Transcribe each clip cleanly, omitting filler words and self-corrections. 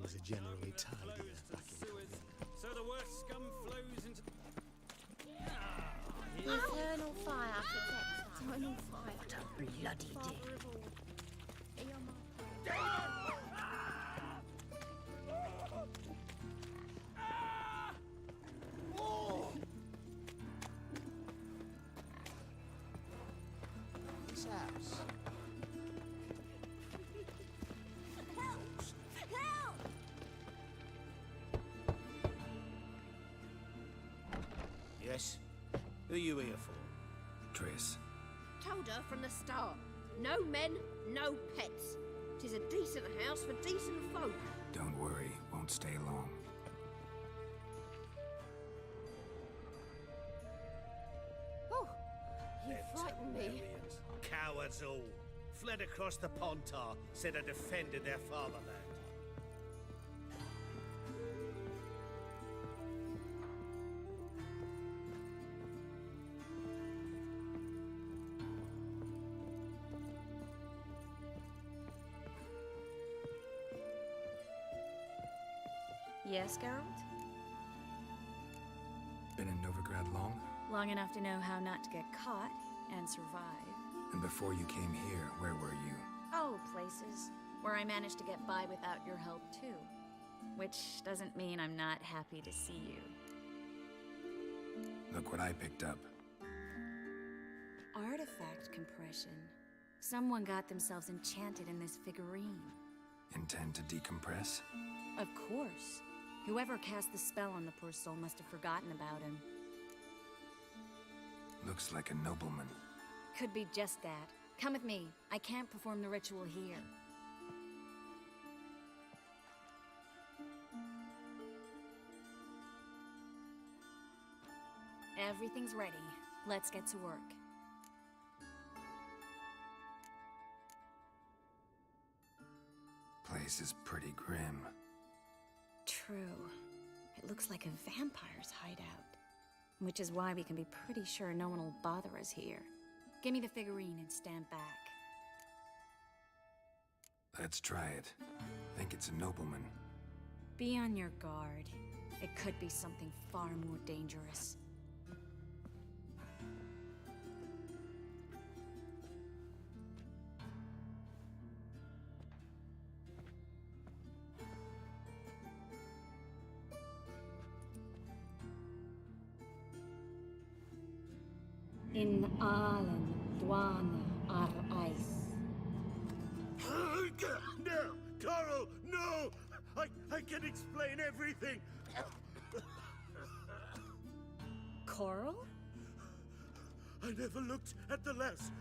was a generally tidier back in Korea. So the worst scum flows into... Eternal fire protects us. Eternal fire. What a bloody deal. This house. Help! Yes? Who are you here for? Triss. Told her from the start. No men, no pets. 'Tis a decent house for decent folk. Don't worry, won't stay long. Oh, you frightened me. Barbarians. Cowards all. Fled across the Pontar, said I defended their fatherland. Yes, Geralt? Been in Novigrad long? Long enough to know how not to get caught and survive. And before you came here, where were you? Oh, places where I managed to get by without your help, too. Which doesn't mean I'm not happy to see you. Look what I picked up. Artifact compression. Someone got themselves enchanted in this figurine. Intend to decompress? Of course. Whoever cast the spell on the poor soul must have forgotten about him. Looks like a nobleman. Could be just that. Come with me. I can't perform the ritual here. Everything's ready. Let's get to work. Place is pretty grim. True. It looks like a vampire's hideout. Which is why we can be pretty sure no one will bother us here. Give me the figurine and stand back. Let's try it. Think it's a nobleman. Be on your guard. It could be something far more dangerous. In Allen, Dwana, ar Ice. No! Coral, no! I can explain everything! Coral? I never looked at the lass.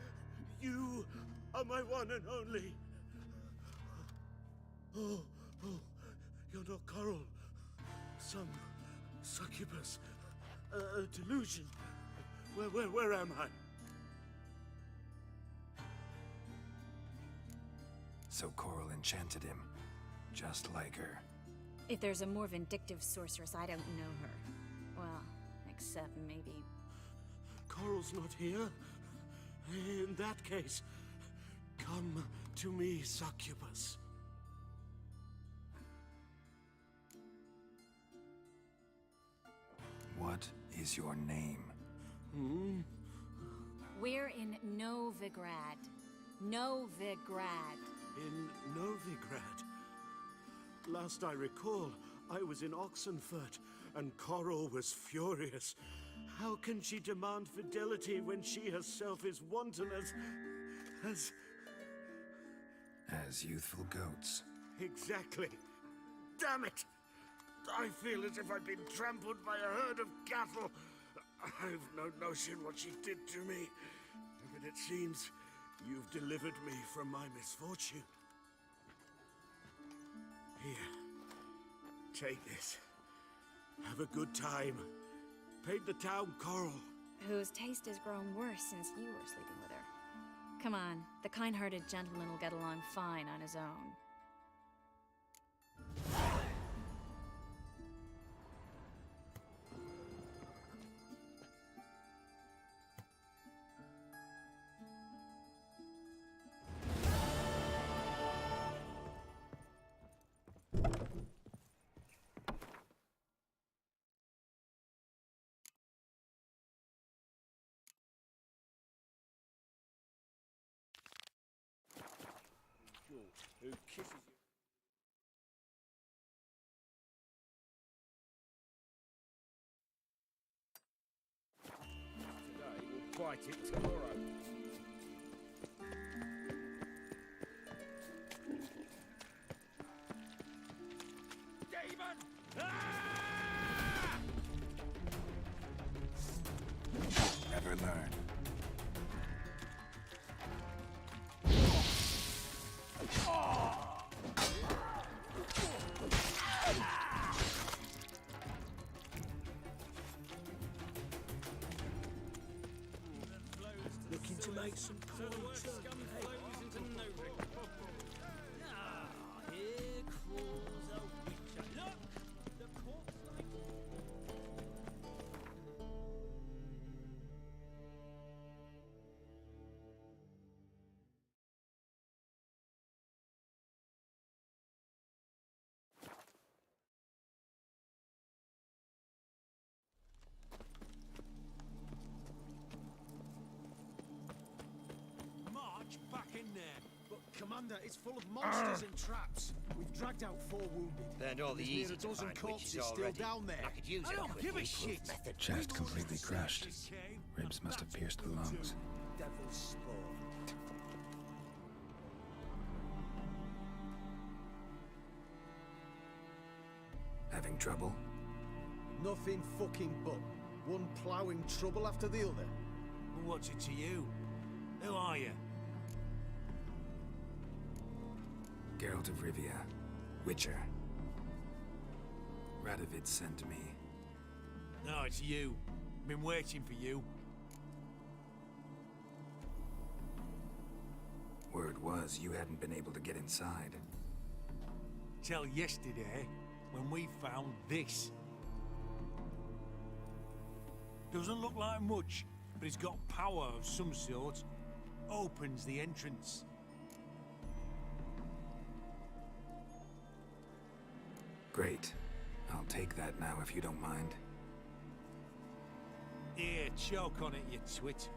You are my one and only. Oh, you're not Coral. Some succubus. A delusion. Where am I? So Coral enchanted him. Just like her. If there's a more vindictive sorceress, I don't know her. Well, except maybe... Coral's not here? In that case, come to me, succubus. What is your name? We're in Novigrad. Novigrad. In Novigrad. Last I recall, I was in Oxenfurt, and Coral was furious. How can she demand fidelity when she herself is wanton as... As youthful goats. Exactly. Damn it! I feel as if I've been trampled by a herd of cattle. I've no notion what she did to me, but it seems you've delivered me from my misfortune. Here, take this. Have a good time. Paint the town Coral. Whose taste has grown worse since you were sleeping with her. Come on, the kind-hearted gentleman will get along fine on his own. devil who kisses you. Today will bite it tomorrow. Demon! Ah! Never learn. Looking to make some So the worst scum flows into nowhere. Ah, here crawls a witcher. Look! The corpse-like... March back in there. But, Commander, it's full of monsters and traps. We've dragged out 4 wounded. And all the There's near easy a to dozen find corpses witches still already. down there. I could use I a don't quick give a improve shit. method. Chest completely crushed. Ribs must have pierced the lungs. Devil's spawn. Having trouble? Nothing fucking but. One ploughing trouble after the other. What's it to you? Who are you? Geralt of Rivia. Witcher. Radovid sent me. No, it's you. Been waiting for you. Word was you hadn't been able to get inside. Till yesterday, when we found this. Doesn't look like much, but it's got power of some sort. Opens the entrance. Great. I'll take that now if you don't mind. Here, choke on it, you twit.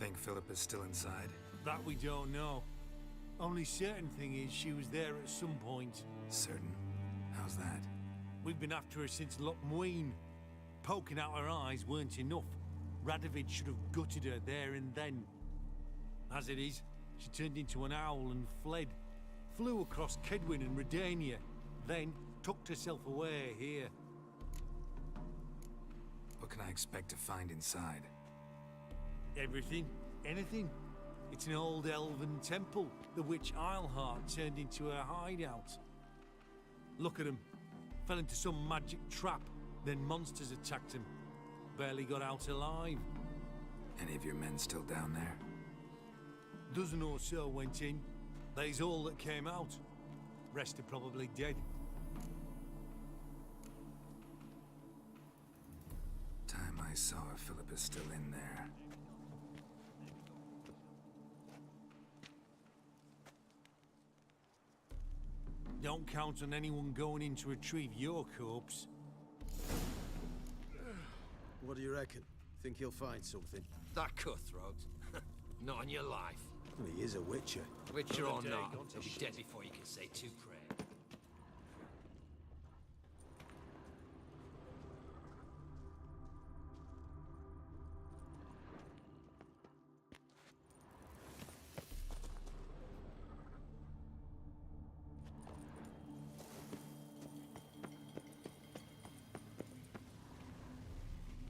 Think Philip is still inside? That we don't know. Only certain thing is she was there at some point. Certain? How's that? We've been after her since Lochmuin. Poking out her eyes weren't enough. Radovid should have gutted her there and then. As it is, she turned into an owl and fled. Flew across Kedwin and Redania, then tucked herself away here. What can I expect to find inside? Everything, anything. It's an old elven temple, the witch Eilhart turned into her hideout. Look at him. Fell into some magic trap, then monsters attacked him. Barely got out alive. Any of your men still down there? Dozen or so went in. They's all that came out. Rest are probably dead. Time I saw if Philip is still in there. Don't count on anyone going in to retrieve your corpse. What do you reckon? Think he'll find something? That cutthroat. Not on your life. Well, he is a witcher. Witcher or not, he'll be dead before you can say two prayers.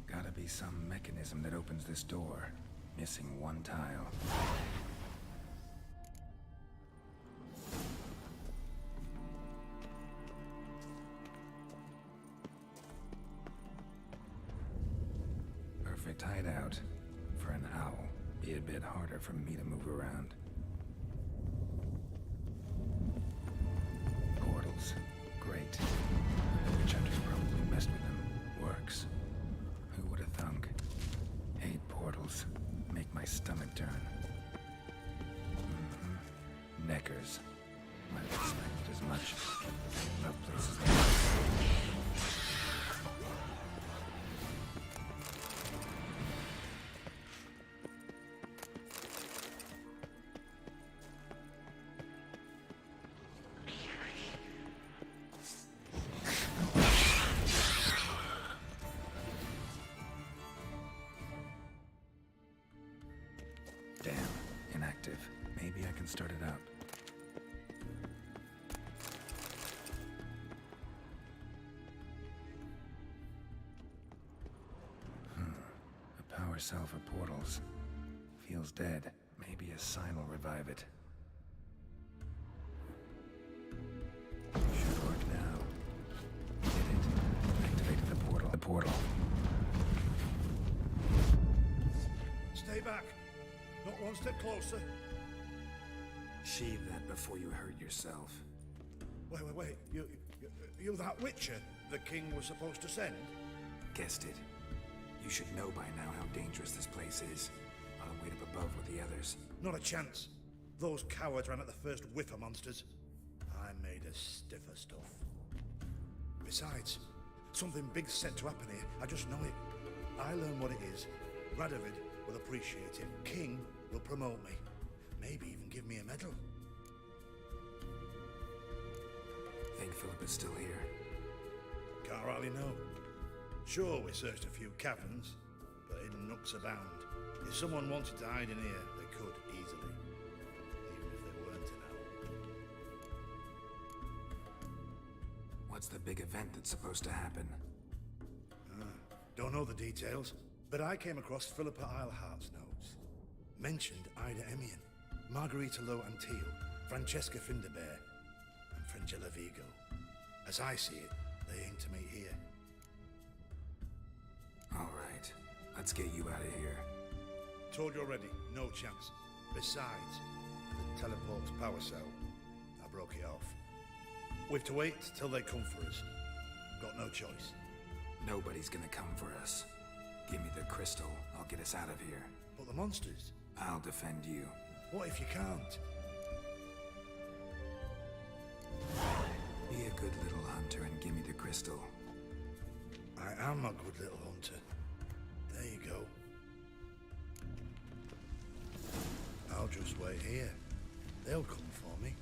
Gotta be some mechanism that opens this door. Missing one tile. Perfect hideout. For an owl. Be a bit harder for me to move around. Portals. Great. The witch hunters probably messed with them. Works. Who would have thunk? 8 portals. Make my stomach turn. Neckers. Might have expected as much. Love places like this. power cell for portals. Feels dead. Maybe a sign will revive it. Should work now. Did it. Activated the portal. The portal. Stay back. Not one step closer. Sheathe that before you hurt yourself. Wait. You that Witcher the king was supposed to send? Guessed it. You should know by now how dangerous this place is. I'll wait up above with the others. Not a chance. Those cowards ran at the first whiff of monsters. I'm made of stiffer stuff. Besides, something big's set to happen here. I just know it. I learn what it is. Radovid will appreciate it. King will promote me. Maybe even give me a medal. Think Philip is still here? Can't hardly know. Sure, we searched a few caverns, but in nooks abound. If someone wanted to hide in here, they could easily. Even if they weren't an owl. What's the big event that's supposed to happen? Don't know the details, but I came across Philippa Eilhart's notes. Mentioned Ida Emian, Margarita Lo Antio, Francesca Finderbear, and Frangella Vigo. As I see it, they aim to meet here. All right, let's get you out of here. Told you already, no chance. Besides, the teleport's power cell, I broke it off. We've to wait till they come for us. Got no choice. Nobody's gonna come for us. Give me the crystal, I'll get us out of here. But the monsters? I'll defend you. What if you can't? Be a good little hunter and give me the crystal. I am a good little hunter. There you go. I'll just wait here. They'll come for me.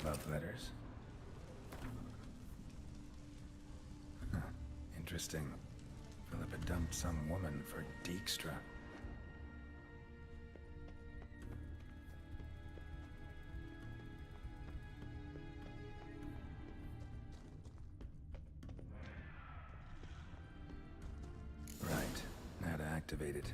Love letters? Huh. Interesting. Philippa dumped some woman for Dijkstra. Right. Now to activate it.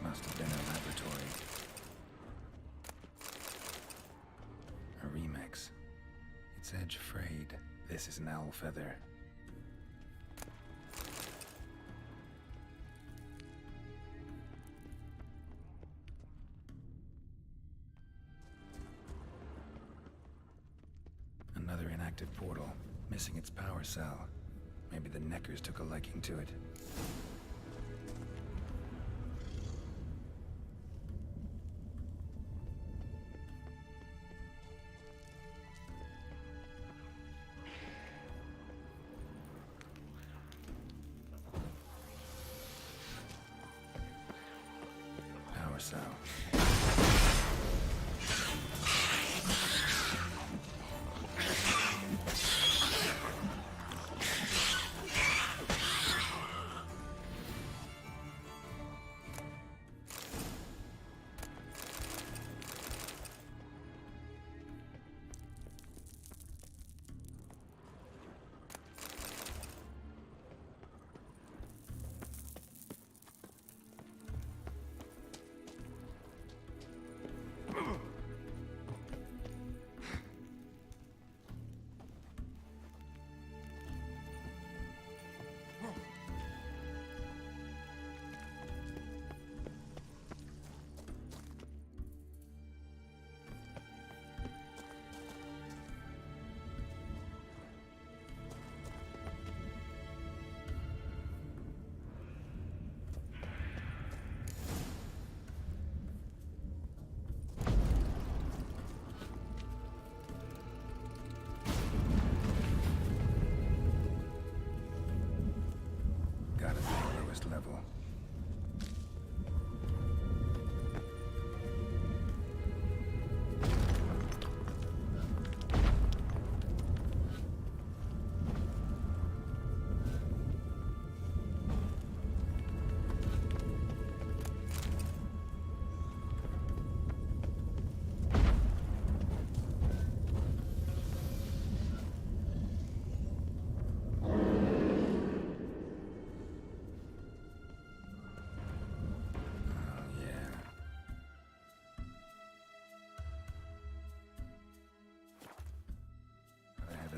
Must have been a laboratory. A remix. Its edge frayed. This is an owl feather. Another inactive portal, missing its power cell. Maybe the Neckers took a liking to it. Power cell.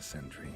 sentry.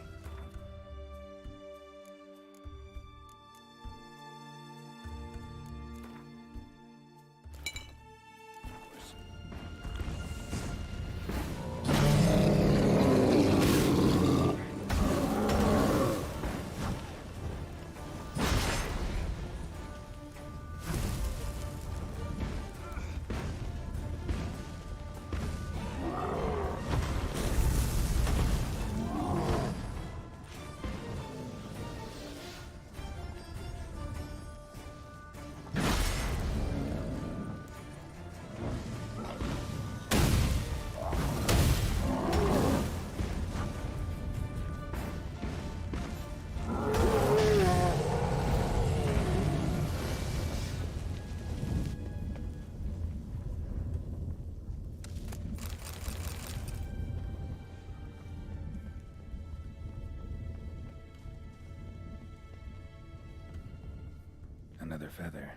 Another feather.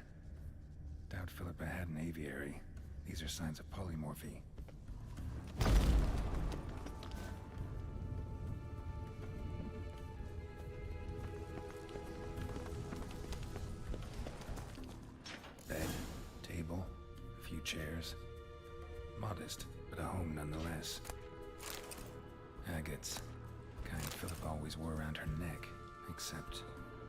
Doubt Philippa had an aviary. These are signs of polymorphy. Bed, table, a few chairs. Modest, but a home nonetheless. Agates. Kind Philippa always wore around her neck. Except,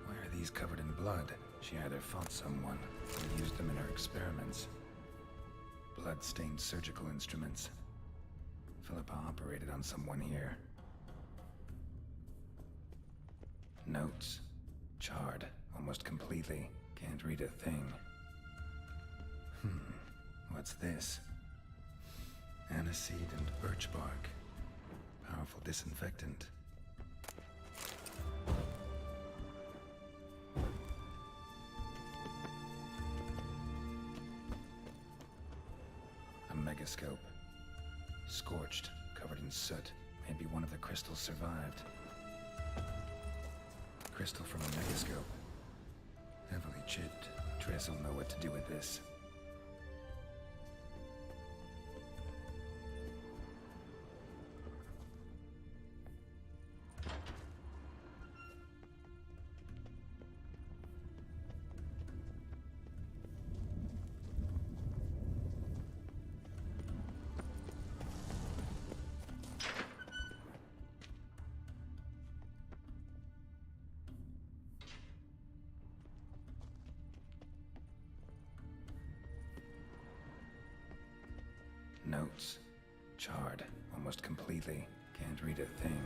why are these covered in blood? She either fought someone or used them in her experiments. Blood-stained surgical instruments. Philippa operated on someone here. Notes. Charred, almost completely. Can't read a thing. What's this? Aniseed and birch bark. Powerful disinfectant. A megascope. Scorched, covered in soot. Maybe one of the crystals survived. Crystal from a megascope. Heavily chipped. Tress will know what to do with this. Notes. Charred, almost completely. Can't read a thing.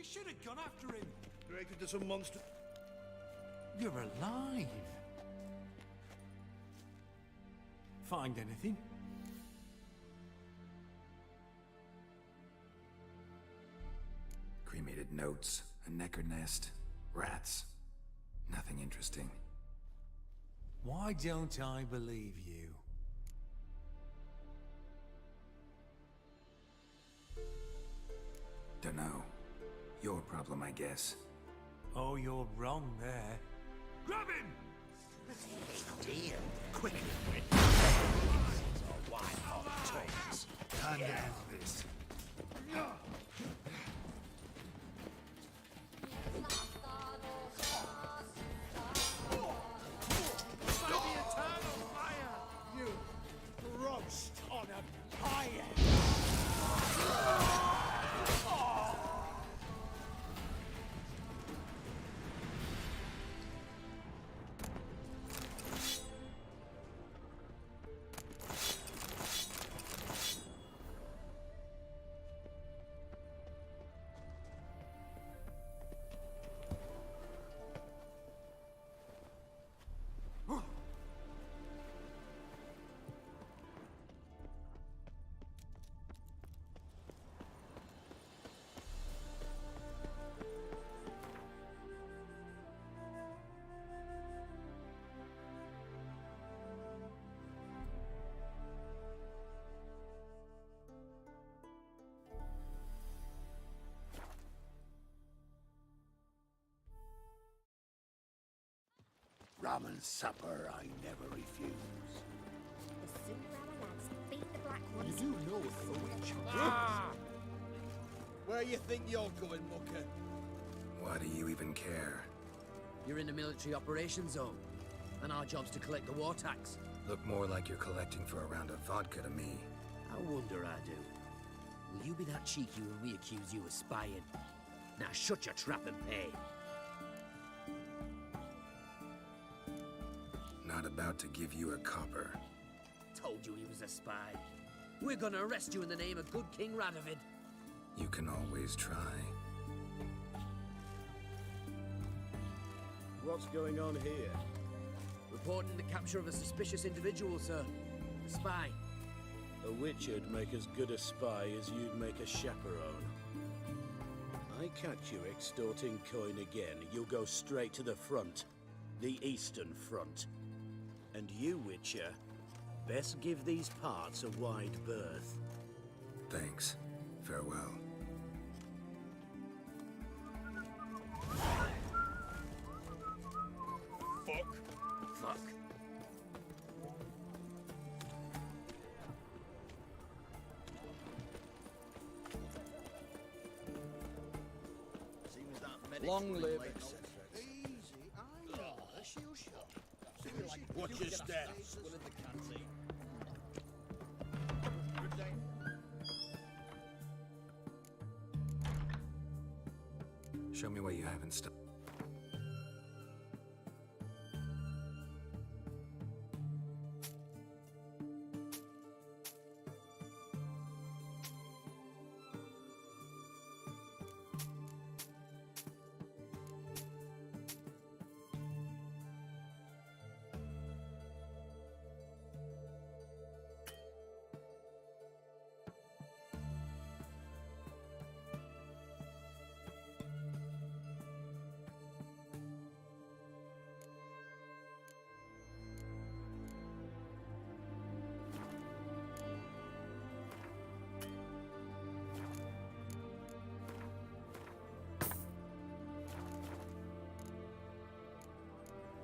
You should have gone after him. Created to some monster. You're alive. Find anything? Cremated notes, a necker nest, rats. Nothing interesting. Why don't I believe you? Dunno. Your problem, I guess. Oh, you're wrong there. Grab him! Dear, quickly, Gwent. Or wide hot toys. Time to end this. You roast on a pyre! Rum and supper I never refuse. The Cinderella lads beat the black ones. You know the witch. Where you think you're going, mucker? Why do you even care? You're in the military operations zone, and our job's to collect the war tax. Look more like you're collecting for a round of vodka to me. I wonder I do. Will you be that cheeky when we accuse you of spying? Now shut your trap and pay. Not about to give you a copper. Told you he was a spy. We're gonna arrest you in the name of good King Radovid. You can always try. What's going on here? Reporting the capture of a suspicious individual, sir. A spy. A witcher'd make as good a spy as you'd make a chaperone. I catch you extorting coin again, you'll go straight to the front. The Eastern Front. And you, Witcher, best give these parts a wide berth. Thanks. Farewell. Fuck. Long live. Easy, I know. Watch your step. Show me what you have in stock.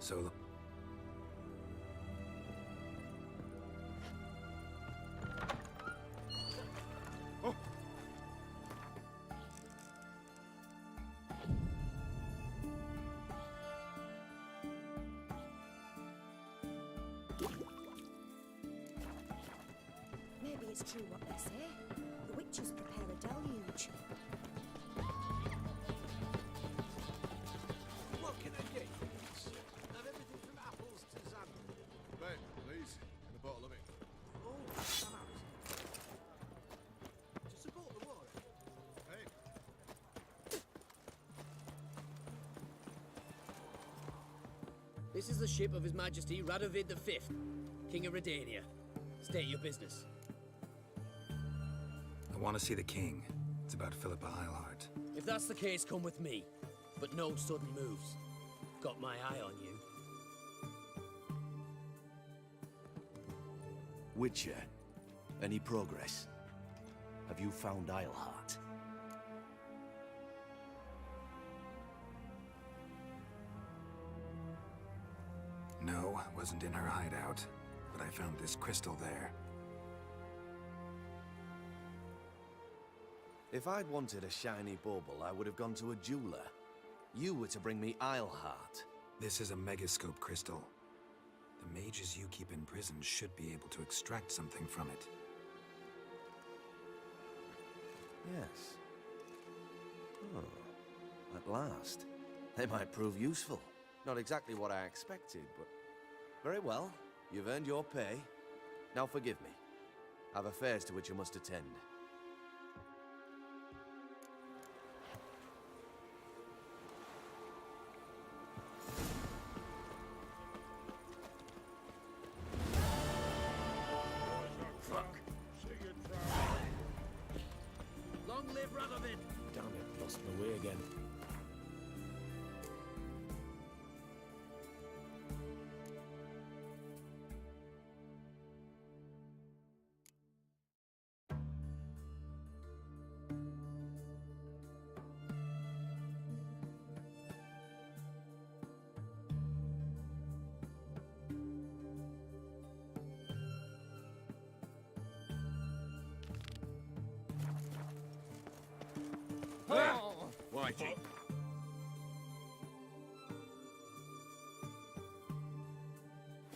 So Maybe it's true what they say. The witches prepare a deluge. What can I get you? Have everything from apples to Xanadu. Ben, please, and a bottle of it. Oh, bananas. To support the war. Hey. This is the ship of His Majesty Radovid V, King of Redania. State your business. I want to see the king. It's about Philippa Eilhart. If that's the case, come with me. But no sudden moves. Got my eye on you. Witcher, any progress? Have you found Eilhart? wasn't in her hideout, but I found this crystal there. If I'd wanted a shiny bauble, I would have gone to a jeweler. You were to bring me Isleheart. This is a megascope crystal. The mages you keep in prison should be able to extract something from it. Yes. Oh, at last. They might prove useful. Not exactly what I expected, but... Very well. You've earned your pay. Now forgive me. I've affairs to which you must attend. Long live Radovid! Damn it, lost my way again. Whitey.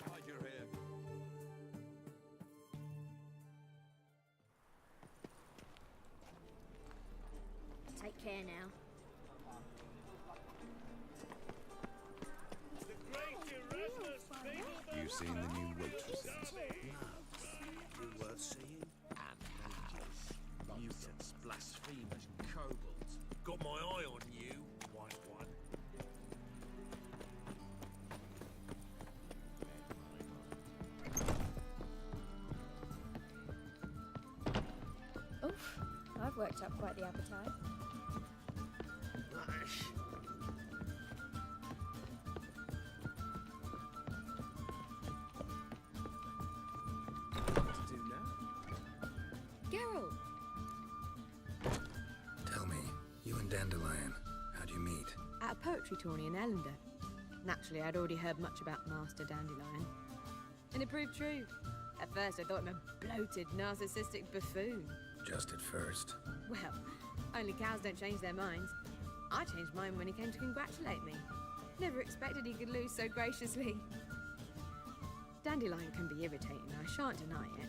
Hide your hair. Take care now. You seen the new waitresses? Worth seeing? And mages, mutants, blasphemers, kobolds. Got my eye on you, white one. Oof, I've worked up quite the appetite. What to do now? Geralt! Tell me, you and Dandelion, how'd you meet? At a poetry tourney in Ellender. Naturally, I'd already heard much about Master Dandelion. And it proved true. At first, I thought him a bloated, narcissistic buffoon. Just at first. Well, only cows don't change their minds. I changed mine when he came to congratulate me. Never expected he could lose so graciously. Dandelion can be irritating, I shan't deny it.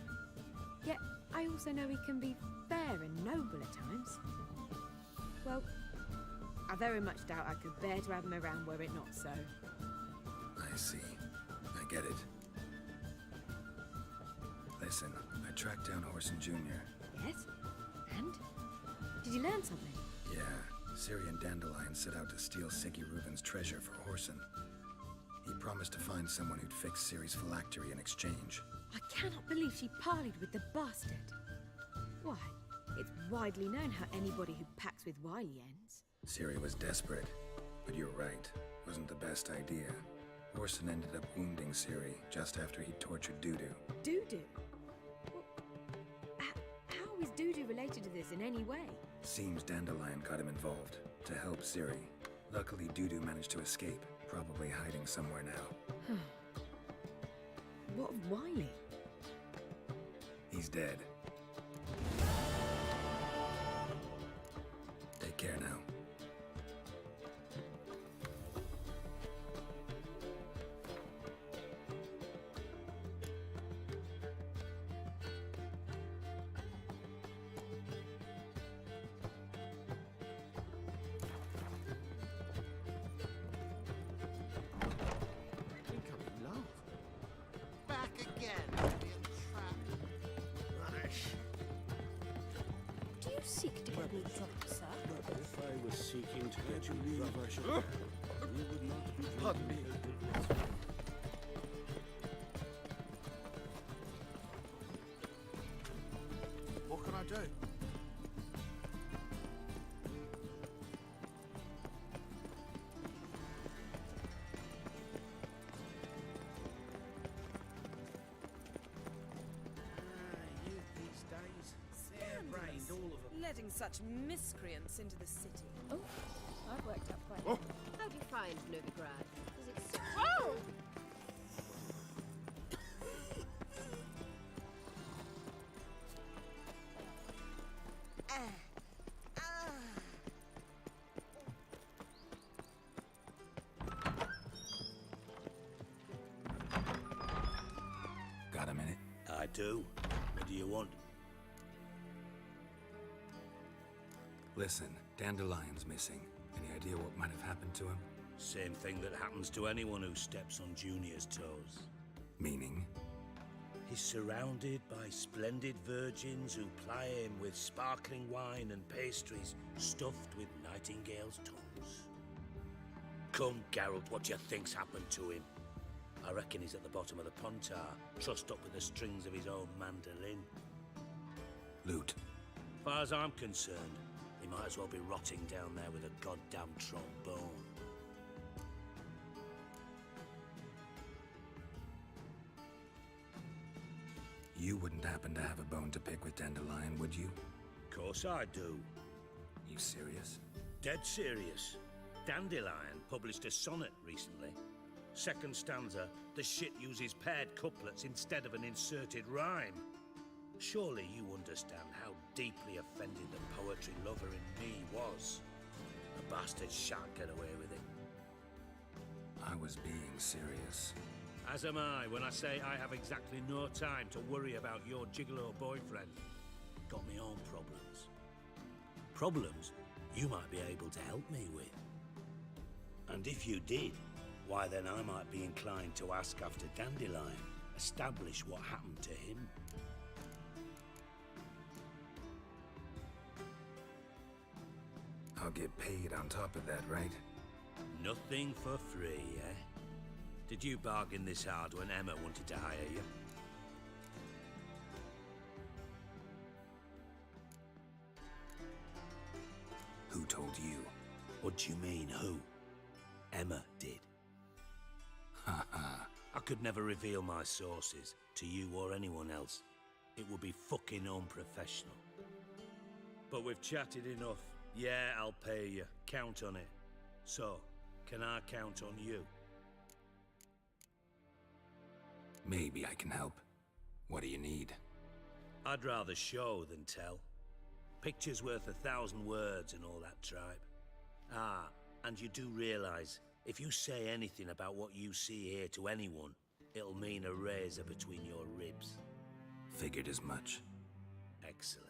Yet, I also know he can be fair and noble at times. Well, I very much doubt I could bear to have him around were it not so. I see. I get it. Listen, I tracked down Horson Jr. Yes? And? Did you learn something? Yeah, Ciri and Dandelion set out to steal Siggy Reuben's treasure for Horson. He promised to find someone who'd fix Ciri's phylactery in exchange. I cannot believe she parleyed with the bastard. Why, it's widely known how anybody who packs with Wily ends. Ciri was desperate, but you're right. Wasn't the best idea. Horson ended up wounding Ciri just after he tortured Dudu. Dudu? Well, how is Dudu related to this in any way? Seems Dandelion got him involved to help Ciri. Luckily, Dudu managed to escape, probably hiding somewhere now. What of Wily? He's dead. Take care now. Incoming love. Back again, being trapped. Rubbish. Do you seek to get me drunk, sir? If I was seeking to get you leave, I should have. You would not be Pardon me. What can I do? Youth these days. Bare-brained, all of them. Letting such miscreants into the city. Oh, I've worked up quite Oh. How do you find Novigrad? Is it so... Oh! do. What do you want? Listen, Dandelion's missing. Any idea what might have happened to him? Same thing that happens to anyone who steps on Junior's toes. Meaning? He's surrounded by splendid virgins who ply him with sparkling wine and pastries stuffed with nightingales' tongues. Come, Geralt, what do you think's happened to him? I reckon he's at the bottom of the Pontar, trussed up with the strings of his own mandolin. Loot. As far as I'm concerned, he might as well be rotting down there with a goddamn trombone. You wouldn't happen to have a bone to pick with Dandelion, would you? Of course I do. You serious? Dead serious. Dandelion published a sonnet recently. Second stanza, the shit uses paired couplets instead of an inserted rhyme. Surely you understand how deeply offended the poetry lover in me was. The bastard shan't get away with it. I was being serious. As am I when I say I have exactly no time to worry about your gigolo boyfriend. Got me own problems. Problems you might be able to help me with. And if you did, why then I might be inclined to ask after Dandelion, establish what happened to him. I'll get paid on top of that, right? Nothing for free, eh? Did you bargain this hard when Emma wanted to hire you? Who told you? What do you mean, who? Emma did. Ha ha. I could never reveal my sources to you or anyone else. It would be fucking unprofessional. But we've chatted enough. Yeah, I'll pay you. Count on it. So, can I count on you? Maybe I can help. What do you need? I'd rather show than tell. Picture's worth 1,000 words and all that tripe. Ah, and you do realize, if you say anything about what you see here to anyone, it'll mean a razor between your ribs. Figured as much. Excellent.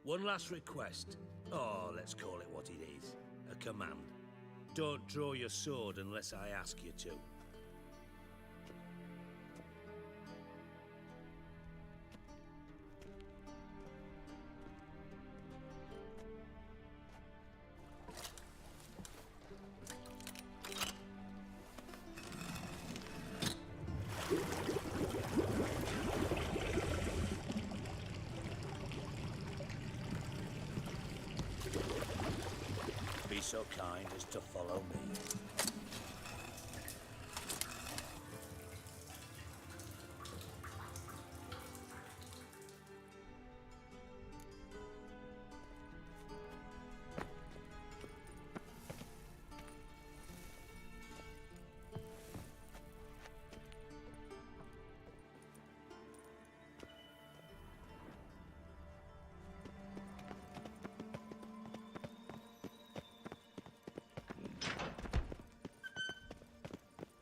One last request. Oh, let's call it what it is. A command. Don't draw your sword unless I ask you to. Be so kind as to follow me.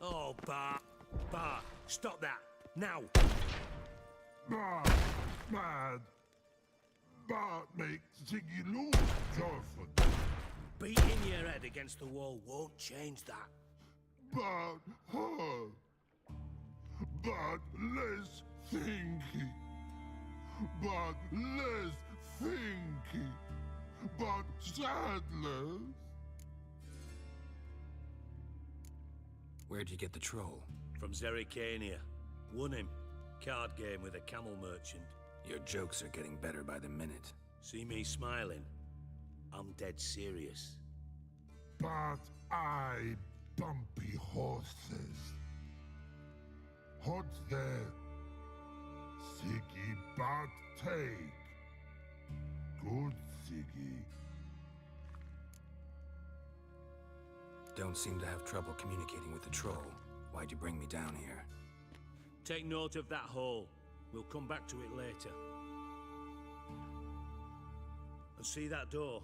Oh, Bart, stop that, now! Bart, mad. Bart makes Ziggy lose, Joffin. Beating your head against the wall won't change that. Bart hard. Bart less thinky. Bart less thinky. Bart sadless. Where'd you get the troll? From Zerrikania. Won him. Card game with a camel merchant. Your jokes are getting better by the minute. See me smiling? I'm dead serious. But I bumpy horses. What's there? Siggy but take. Good Siggy. Don't seem to have trouble communicating with the troll. Why'd you bring me down here? Take note of that hole. We'll come back to it later. And see that door?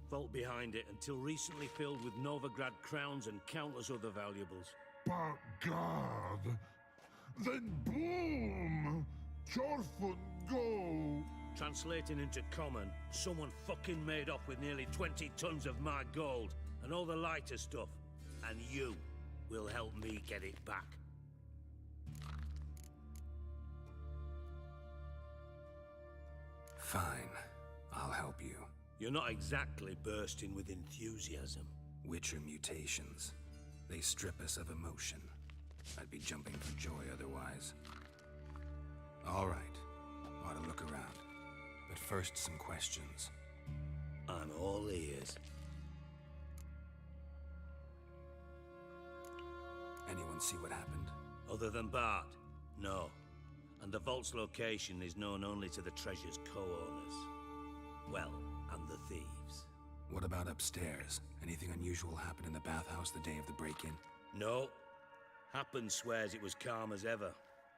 Vault behind it, until recently filled with Novigrad crowns and countless other valuables. But God, then boom! Chorfun, go! Translating into common, someone fucking made off with nearly 20 tons of my gold and all the lighter stuff. And you will help me get it back. Fine. I'll help you. You're not exactly bursting with enthusiasm. Witcher mutations. They strip us of emotion. I'd be jumping for joy otherwise. All right. Ought to look around. But first, some questions. I'm all ears. Anyone see what happened? Other than Bart? No. And the vault's location is known only to the treasure's co-owners. Well, and the thieves. What about upstairs? Anything unusual happen in the bathhouse the day of the break-in? No. Happen swears it was calm as ever.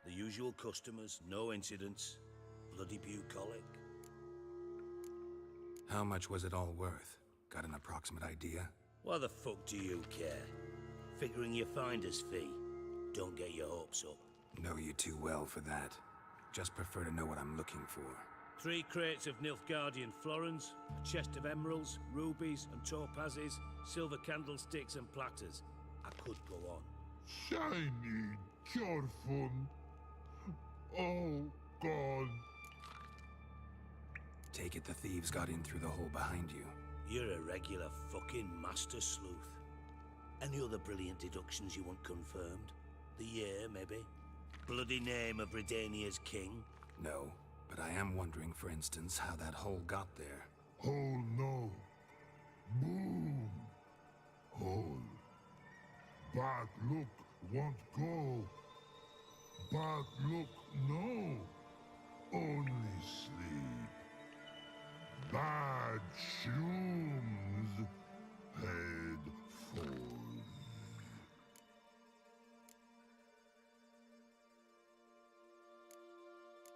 The usual customers, no incidents. Bloody bucolic. How much was it all worth? Got an approximate idea? Why the fuck do you care? Figuring your finder's fee. Don't get your hopes up. Know you too well for that. Just prefer to know what I'm looking for. 3 crates of Nilfgaardian florins, a chest of emeralds, rubies and topazes, silver candlesticks and platters. I could go on. Shiny Chorfun. Oh, God. Take it the thieves got in through the hole behind you. You're a regular fucking master sleuth. Any other brilliant deductions you want confirmed? The year, maybe? Bloody name of Redania's king? No, but I am wondering, for instance, how that hole got there. Hole no. Boom. Hole. Bad look won't go. Bad look no. Only sleep. Bad shrooms. Head full.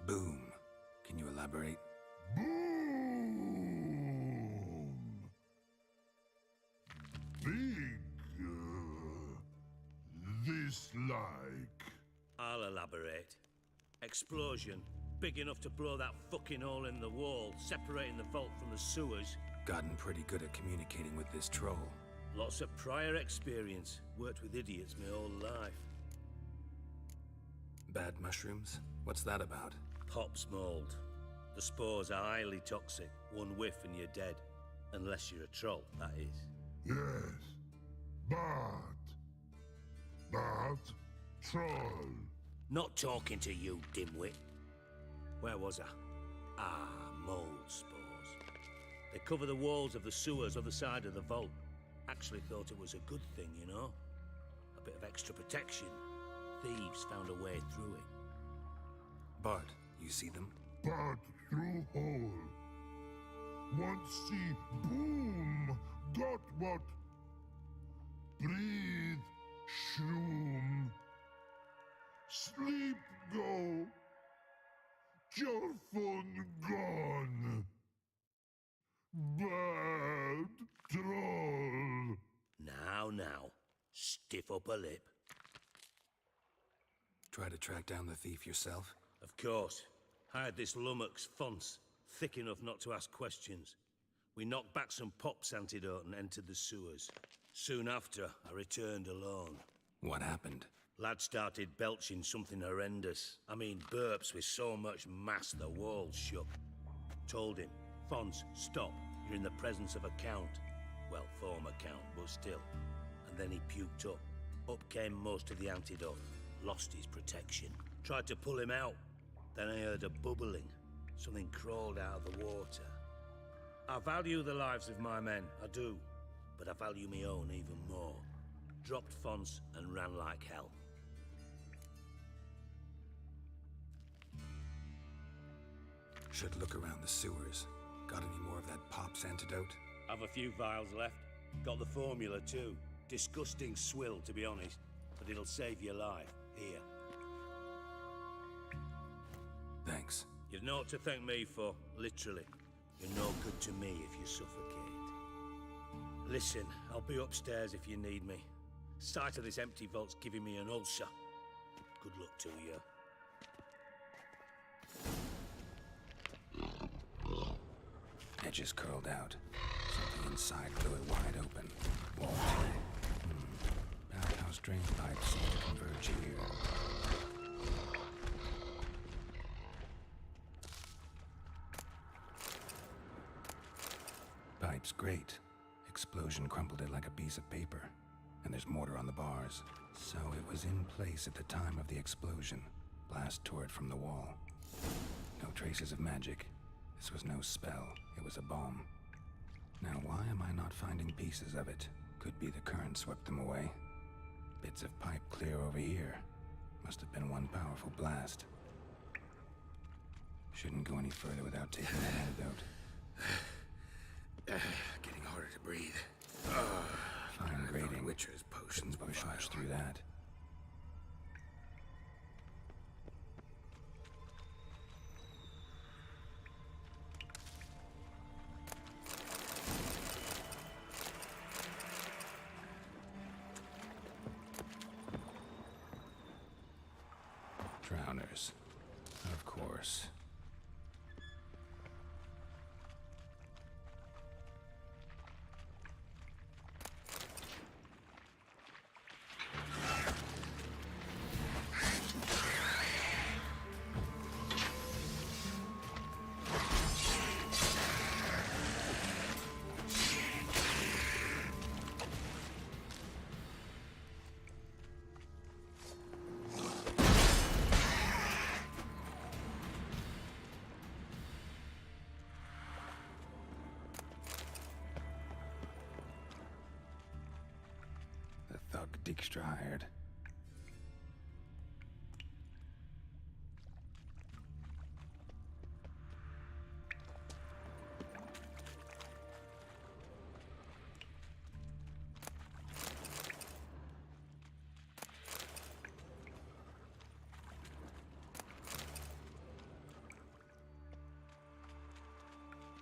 Boom. Can you elaborate? Boom! Big. This like. I'll elaborate. Explosion. Big enough to blow that fucking hole in the wall, separating the vault from the sewers. Gotten pretty good at communicating with this troll. Lots of prior experience. Worked with idiots my whole life. Bad mushrooms? What's that about? Pops mold. The spores are highly toxic. One whiff and you're dead. Unless you're a troll, that is. Yes. Bad. Bad troll. Not talking to you, dimwit. Where was I? Ah, mold spores. They cover the walls of the sewers other side of the vault. Actually thought it was a good thing, you know? A bit of extra protection. Thieves found a way through it. Bart, you see them? Bad through hole. Want see boom. Got what? Breathe. Shroom. Sleep go. Your phone gone. Bad troll. Now. Stiff upper lip. Try to track down the thief yourself? Of course. Hired this lummox, Fons. Thick enough not to ask questions. We knocked back some pops antidote and entered the sewers. Soon after, I returned alone. What happened? Lad started belching something horrendous. I mean, burps with so much mass the walls shook. Told him, Fons, stop. You're in the presence of a count. Well, former count, but still. And then he puked up. Up came most of the antidote. Lost his protection. Tried to pull him out. Then I heard a bubbling. Something crawled out of the water. I value the lives of my men, I do. But I value my own even more. Dropped Fons and ran like hell. Should look around the sewers. Got any more of that pop's antidote? Have a few vials left. Got the formula too. Disgusting swill, to be honest. But it'll save your life. Here. Thanks. You've naught to thank me for, literally. You're no good to me if you suffocate. Listen, I'll be upstairs if you need me. Sight of this empty vault's giving me an ulcer. Good luck to you. Edges curled out. Something inside blew it wide open. Wall 2. Bathhouse drain pipes seem to converge here. Pipes grate. Explosion crumpled it like a piece of paper. And there's mortar on the bars. So it was in place at the time of the explosion. Blast tore it from the wall. No traces of magic. This was no spell. It was a bomb. Now why am I not finding pieces of it? Could be the current swept them away. Bits of pipe clear over here. Must have been one powerful blast. Shouldn't go any further without taking that antidote. Getting harder to breathe. Fine grating. Witcher's potions Push much through that. Drowners. Of course. Thug Dijkstra hired.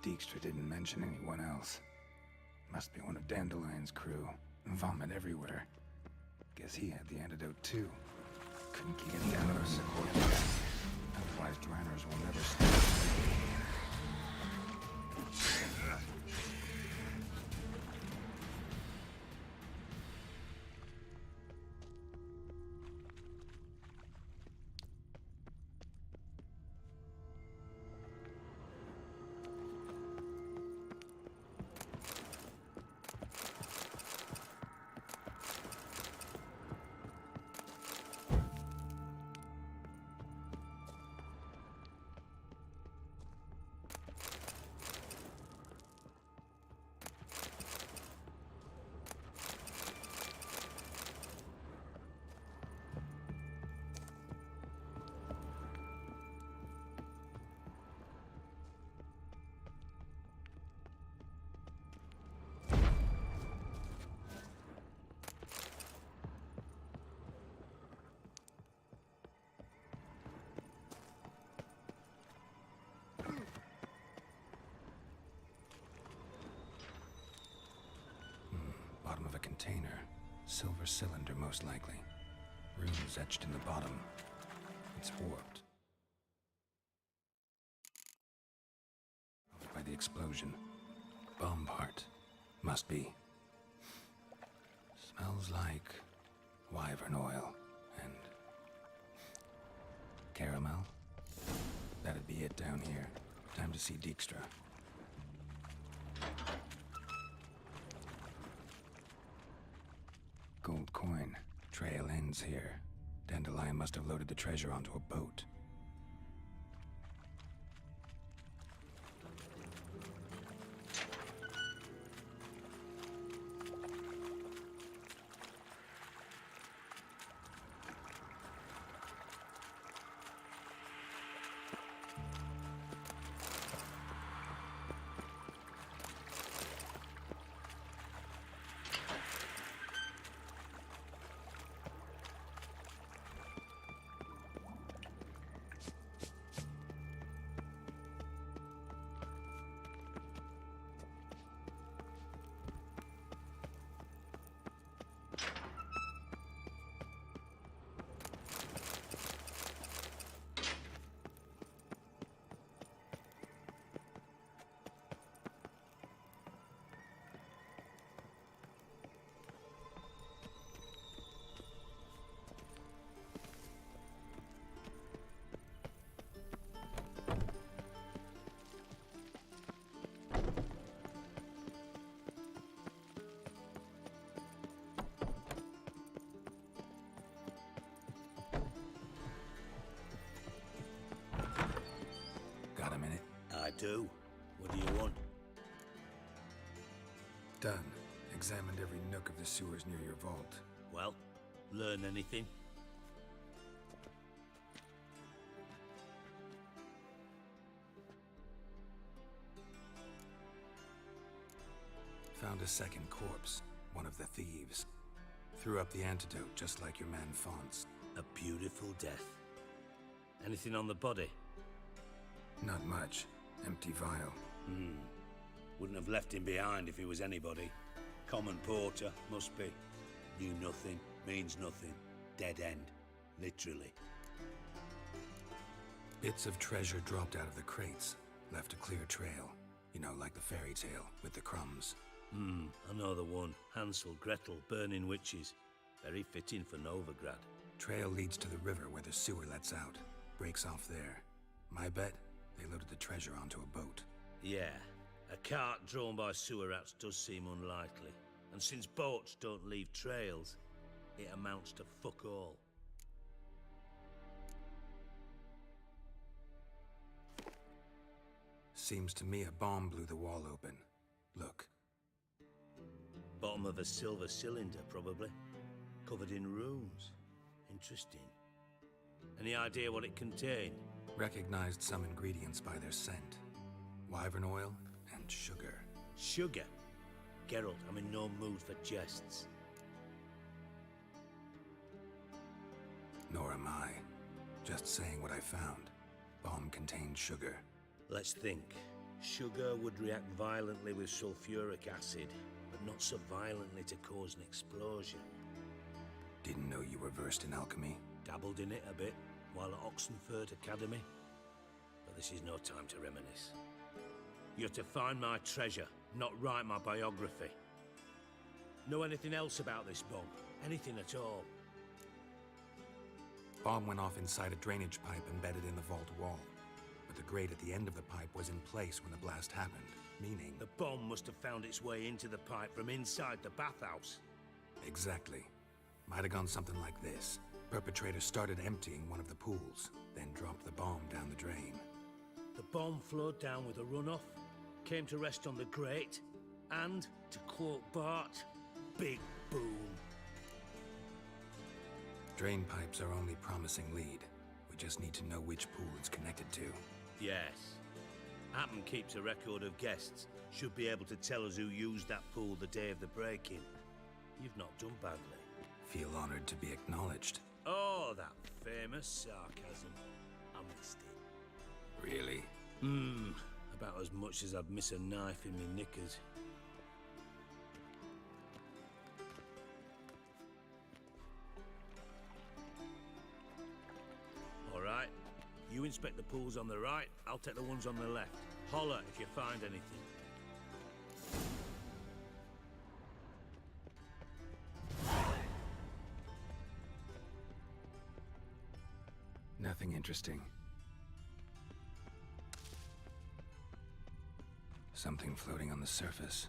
Dijkstra didn't mention anyone else. Must be one of Dandelion's crew. Vomit everywhere. Guess he had the antidote too. Couldn't keep it down in the courtyard. Otherwise, drowners will never stop. Bottom of a container. Silver cylinder, most likely. Runes etched in the bottom. It's warped. By the explosion. Bomb part. Must be. Smells like wyvern oil and caramel. That'd be it down here. Time to see Dijkstra. Gold coin. Trail ends here. Dandelion must have loaded the treasure onto a boat. do. What do you want? Done. Examined every nook of the sewers near your vault. Well, learn anything? Found a second corpse, one of the thieves. Threw up the antidote just like your man Fonz. A beautiful death. Anything on the body? Not much. Empty vial. Wouldn't have left him behind if he was anybody. Common porter, must be. Knew nothing, means nothing. Dead end. Literally. Bits of treasure dropped out of the crates. Left a clear trail. You know, like the fairy tale, with the crumbs. I know the one. Hansel, Gretel, burning witches. Very fitting for Novigrad. Trail leads to the river where the sewer lets out. Breaks off there. My bet, they loaded the treasure onto a boat. Yeah. A cart drawn by sewer rats does seem unlikely. And since boats don't leave trails, it amounts to fuck all. Seems to me a bomb blew the wall open. Look. Bottom of a silver cylinder, probably. Covered in runes. Interesting. Any idea what it contained? Recognized some ingredients by their scent. Wyvern oil and sugar. Sugar? Geralt, I'm in no mood for jests. Nor am I. Just saying what I found. Bomb contained sugar. Let's think. Sugar would react violently with sulfuric acid, but not so violently to cause an explosion. Didn't know you were versed in alchemy. Dabbled in it a bit while at Oxenford Academy. But this is no time to reminisce. You're to find my treasure, not write my biography. Know anything else about this bomb? Anything at all? Bomb went off inside a drainage pipe embedded in the vault wall. But the grate at the end of the pipe was in place when the blast happened, meaning... The bomb must have found its way into the pipe from inside the bathhouse. Exactly. Might have gone something like this. Perpetrator started emptying one of the pools, then dropped the bomb down the drain. The bomb flowed down with a runoff, came to rest on the grate, and, to quote Bart, big boom. Drain pipes are only promising lead. We just need to know which pool it's connected to. Yes. Happen keeps a record of guests. Should be able to tell us who used that pool the day of the break-in. You've not done badly. Feel honored to be acknowledged. Oh, that famous sarcasm. I missed it. Really? About as much as I'd miss a knife in me knickers. All right. You inspect the pools on the right, I'll take the ones on the left. Holler if you find anything. Nothing interesting. Something floating on the surface.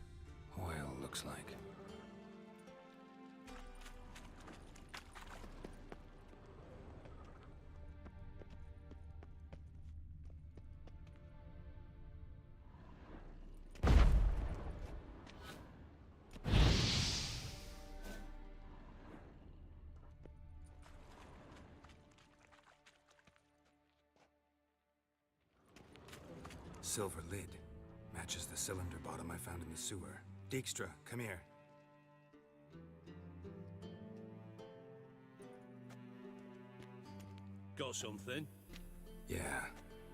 Oil, looks like. Silver lid. Matches the cylinder bottom I found in the sewer. Dijkstra, come here. Got something? Yeah,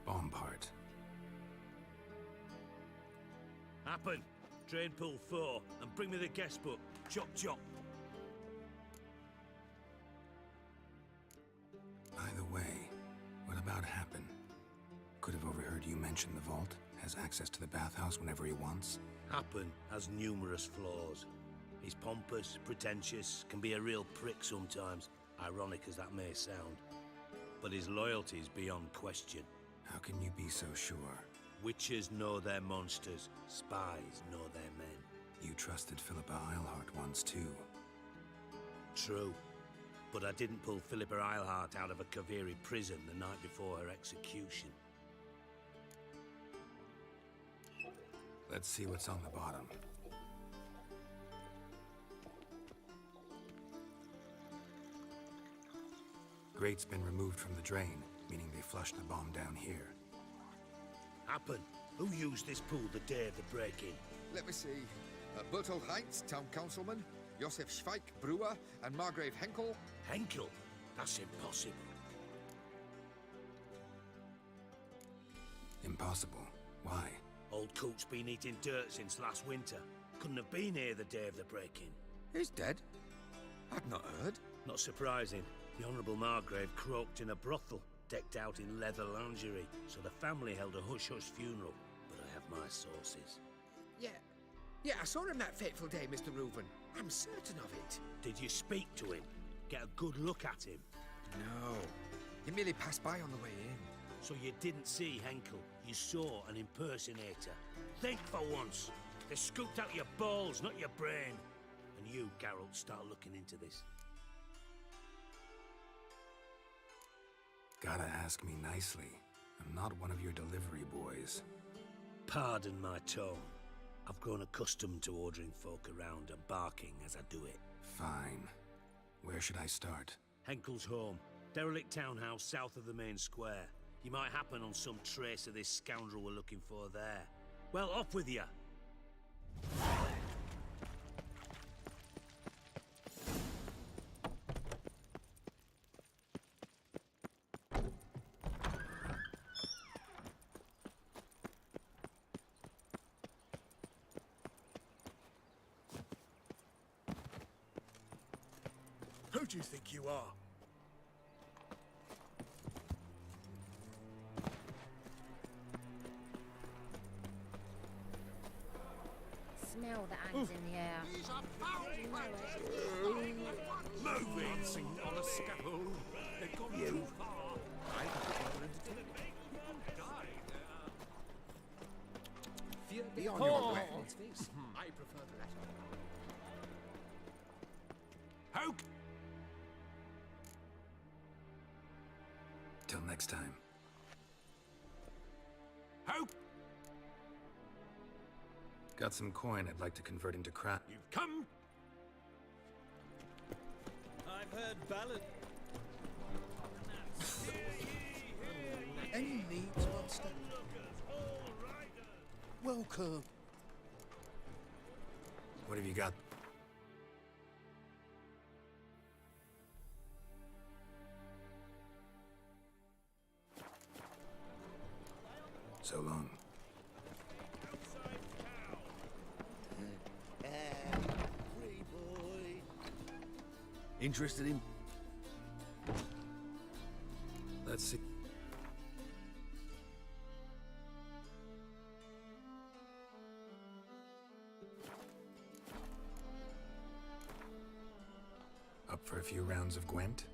bomb part. Happen. Drain pool 4 and bring me the guest book. Chop chop. By the way, what about Happen? Could have overheard you mention the vault. Has access to the bathhouse whenever he wants. Happen has numerous flaws. He's pompous, pretentious, can be a real prick sometimes, ironic as that may sound. But his loyalty is beyond question. How can you be so sure? Witches know their monsters, spies know their men. You trusted Philippa Eilhart once too. True. But I didn't pull Philippa Eilhart out of a Kaviri prison the night before her execution. Let's see what's on the bottom. Grate's been removed from the drain, meaning they flushed the bomb down here. Happen. Who used this pool the day of the break-in? Let me see. Bertel Heinz, town councilman, Josef Schweik, brewer, and Margrave Henkel. Henkel? That's impossible. Impossible. Why? Old Coot's been eating dirt since last winter. Couldn't have been here the day of the break-in. He's dead? I've not heard. Not surprising. The Honourable Margrave croaked in a brothel, decked out in leather lingerie, so the family held a hush-hush funeral. But I have my sources. Yeah, I saw him that fateful day, Mr. Reuven. I'm certain of it. Did you speak to him? Get a good look at him? No. He merely passed by on the way in. So you didn't see Henkel. You saw an impersonator. Think for once. They scooped out your balls, not your brain. And you, Geralt, start looking into this. Gotta ask me nicely. I'm not one of your delivery boys. Pardon my tone. I've grown accustomed to ordering folk around and barking as I do it. Fine. Where should I start? Henkel's home. Derelict townhouse south of the main square. You might happen on some trace of this scoundrel we're looking for there. Well, off with you! Who do you think you are? Smell that hangs in the air. Moving on a scaffold. They've gone too far. Be on your way. I prefer the latter. Hoke! Till next time. Hoke! Got some coin I'd like to convert into crap. You've come! I've heard ballad. Any needs, Monster? Welcome. What have you got? So long. Interested in? Let's see. Up for a few rounds of Gwent?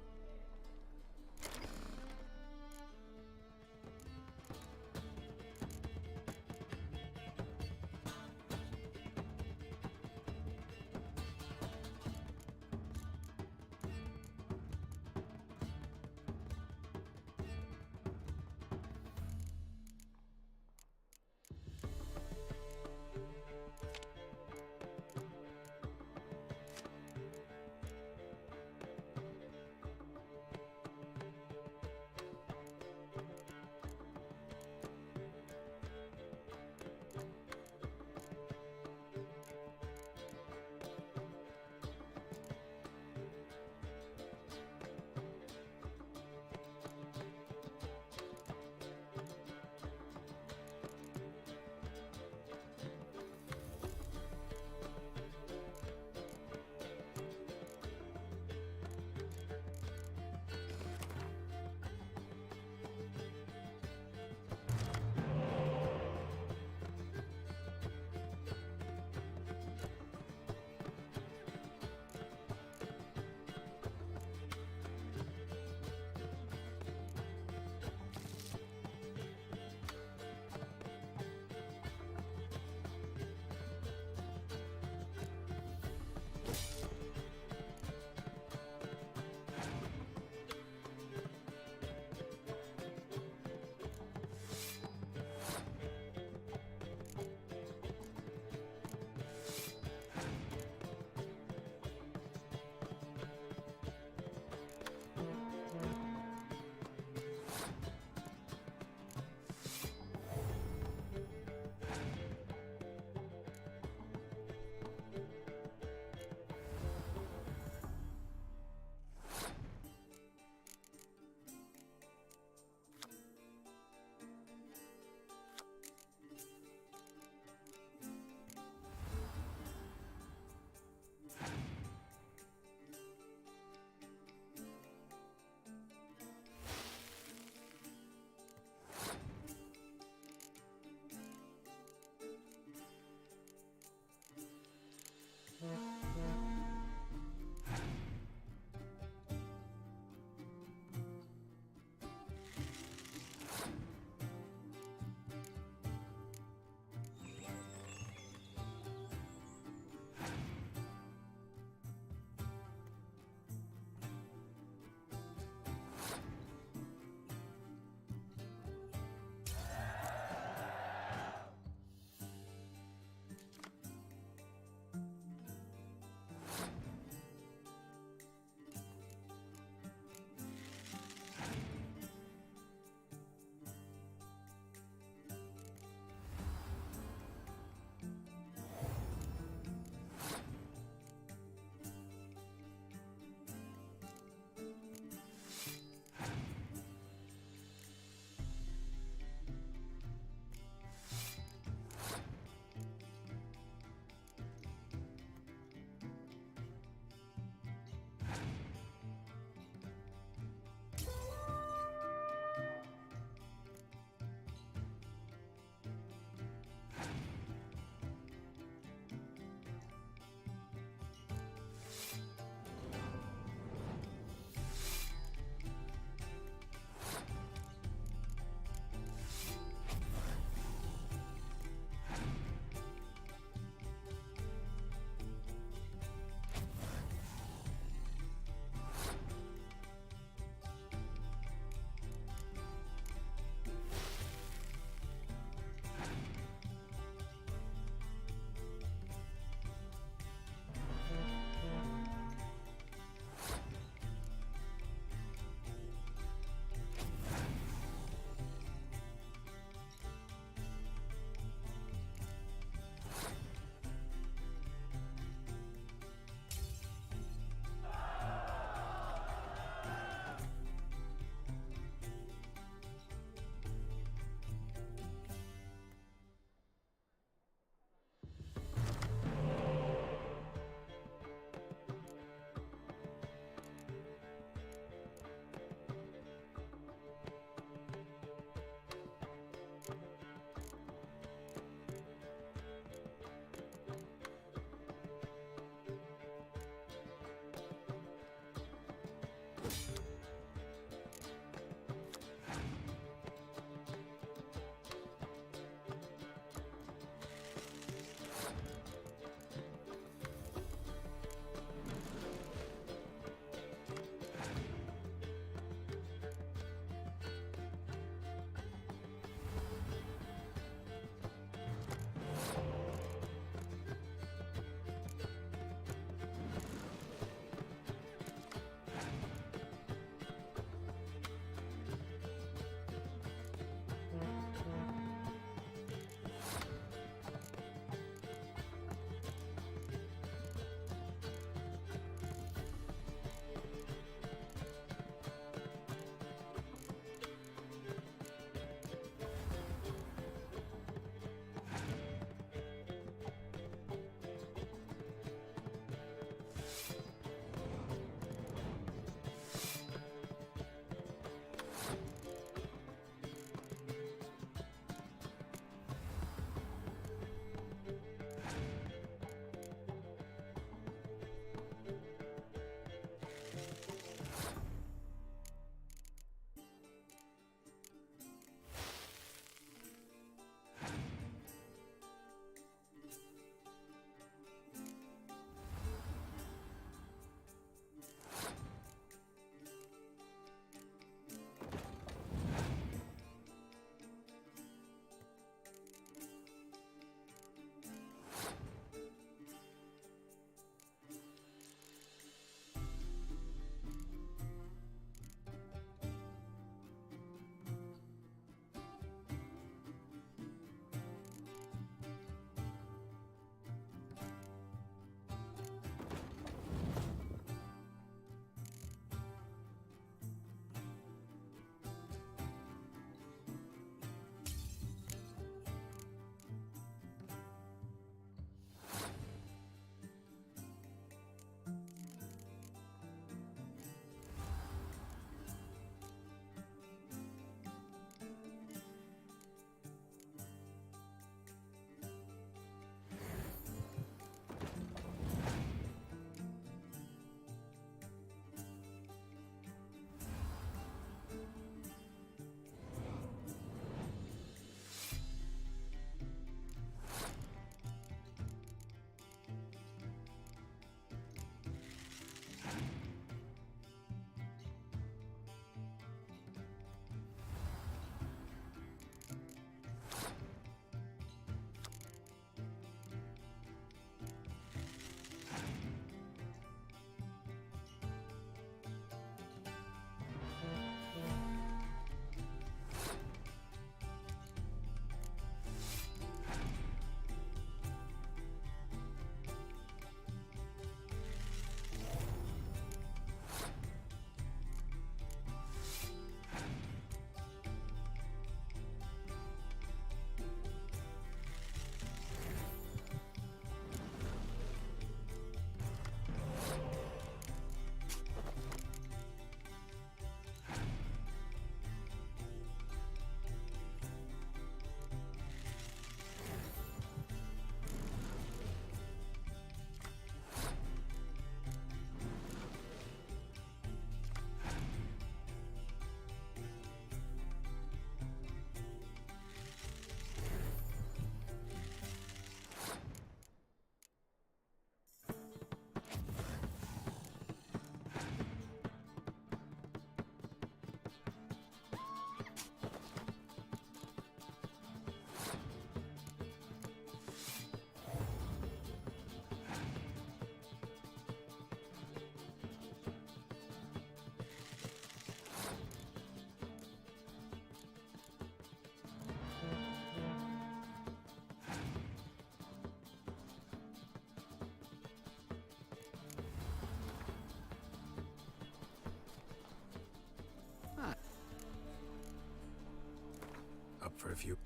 Up for a few.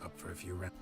Up for a few rounds.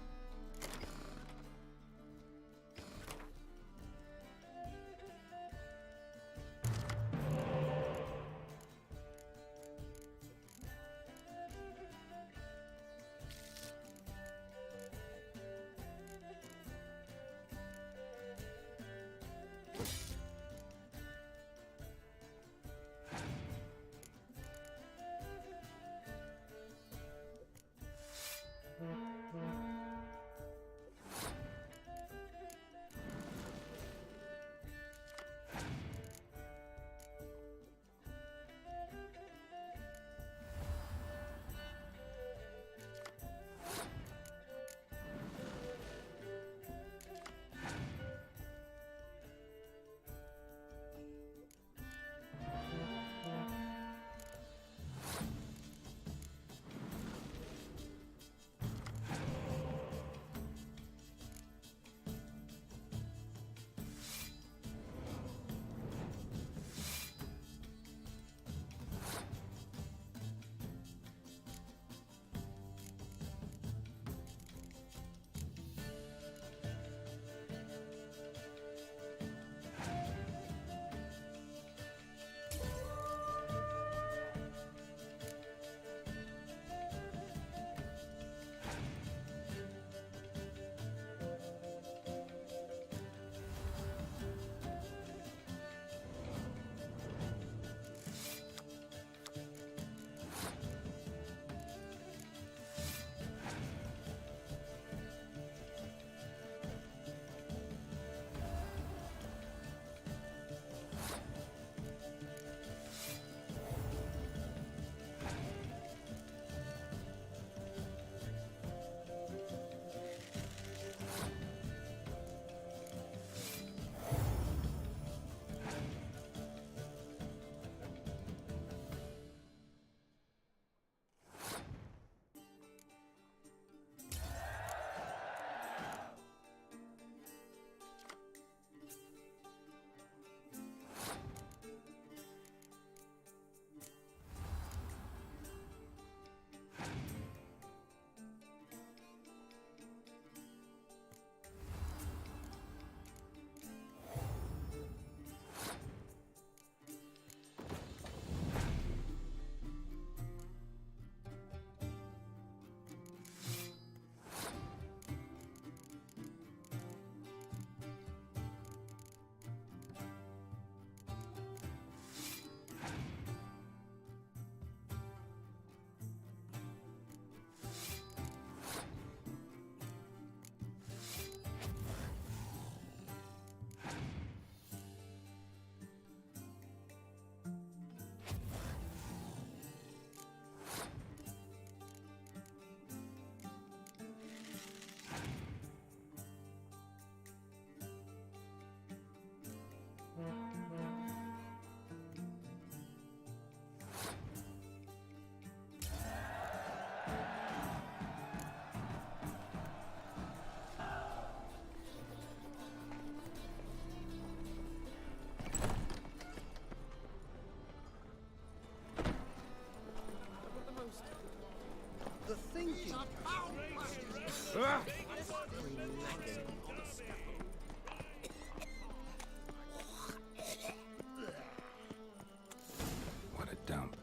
What a dump.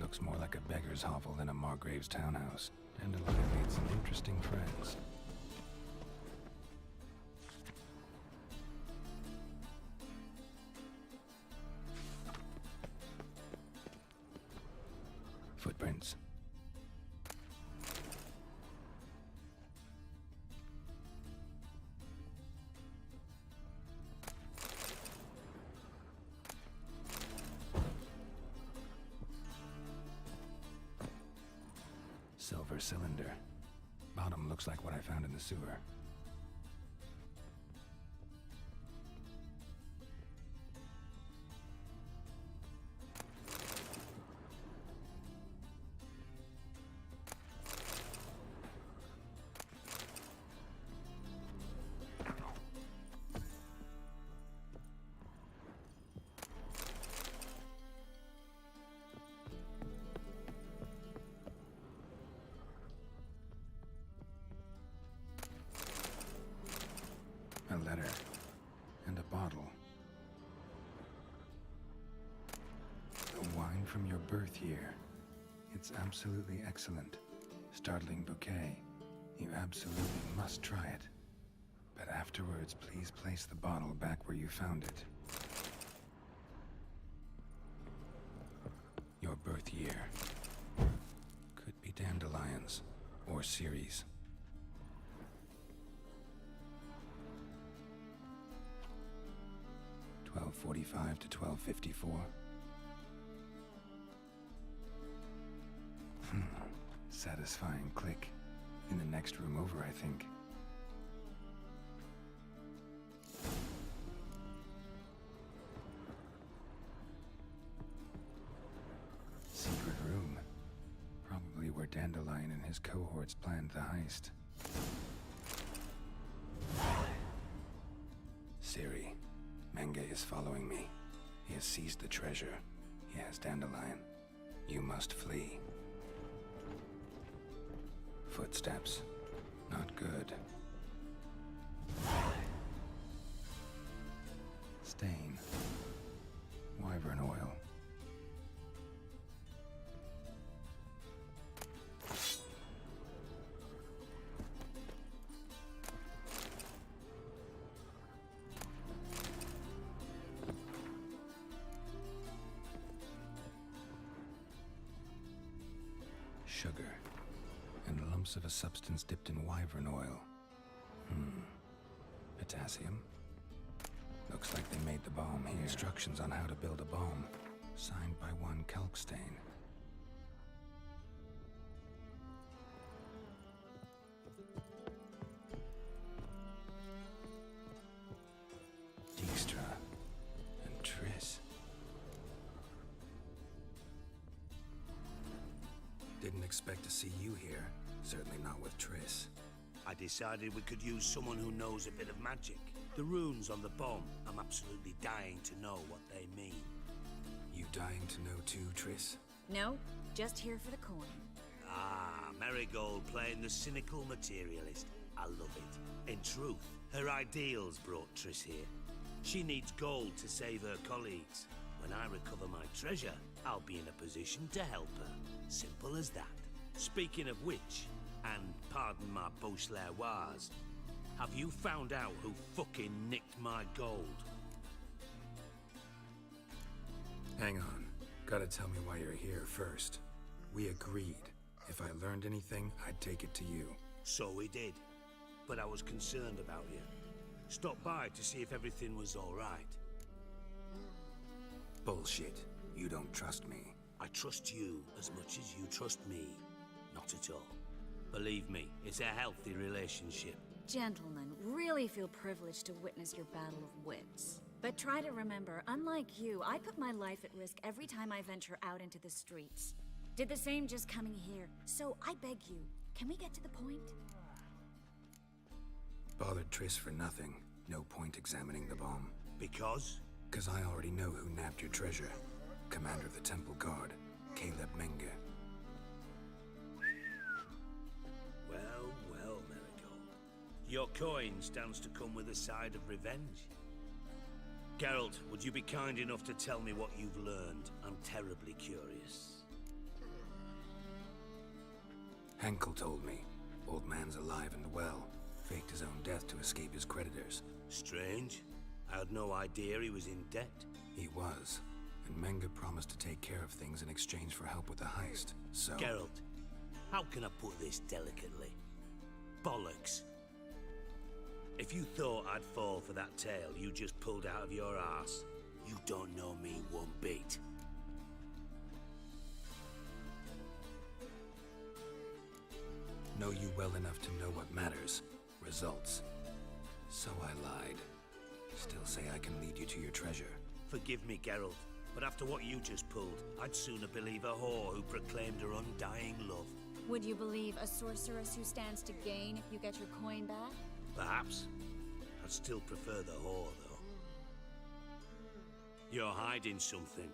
Looks more like a beggar's hovel than a Margrave's townhouse. Dandelion made some interesting friends. Footprints. Silver cylinder. Bottom looks like what I found in the sewer. A letter. And a bottle. The wine from your birth year. It's absolutely excellent. Startling bouquet. You absolutely must try it. But afterwards, please place the bottle back where you found it. Your birth year. Could be dandelions. Or Ciri's. .45 to 12:54. Satisfying click. In the next room over, I think. Secret room. Probably where Dandelion and his cohorts planned the heist. Ciri. Menge is following me. He has seized the treasure. He has Dandelion. You must flee. Footsteps. Not good. Stain. Wyvern oil. Sugar, and lumps of a substance dipped in wyvern oil. Potassium? Looks like they made the bomb here. Instructions on how to build a bomb, signed by one Kalkstain. Dijkstra and Triss. Didn't expect to see you here. Certainly not with Triss. I decided we could use someone who knows a bit of magic. The runes on the bomb, I'm absolutely dying to know what they mean. You dying to know too, Triss? No, just here for the coin. Ah, Marigold playing the cynical materialist. I love it. In truth, her ideals brought Triss here. She needs gold to save her colleagues. When I recover my treasure, I'll be in a position to help her. Simple as that. Speaking of which, and pardon my Beauclervoise, have you found out who fucking nicked my gold? Hang on. Gotta tell me why you're here first. We agreed. If I learned anything, I'd take it to you. So we did. But I was concerned about you. Stopped by to see if everything was all right. Bullshit. You don't trust me. I trust you as much as you trust me. Not at all. Believe me, it's a healthy relationship. Gentlemen, really feel privileged to witness your battle of wits. But try to remember, unlike you, I put my life at risk every time I venture out into the streets. Did the same just coming here. So I beg you, can we get to the point? Bothered Triss for nothing. No point examining the bomb. Because? 'Cause I already know who nabbed your treasure. Commander of the Temple Guard, Caleb Menge. coin stands to come with a side of revenge. Geralt, would you be kind enough to tell me what you've learned? I'm terribly curious. Henkel told me. Old man's alive and well. Faked his own death to escape his creditors. Strange. I had no idea he was in debt. He was. And Menga promised to take care of things in exchange for help with the heist. So... Geralt, how can I put this delicately? Bollocks. If you thought I'd fall for that tale you just pulled out of your arse, you don't know me one bit. Know you well enough to know what matters. Results. So I lied. Still say I can lead you to your treasure. Forgive me, Geralt, but after what you just pulled, I'd sooner believe a whore who proclaimed her undying love. Would you believe a sorceress who stands to gain if you get your coin back? Perhaps. I'd still prefer the whore, though. You're hiding something,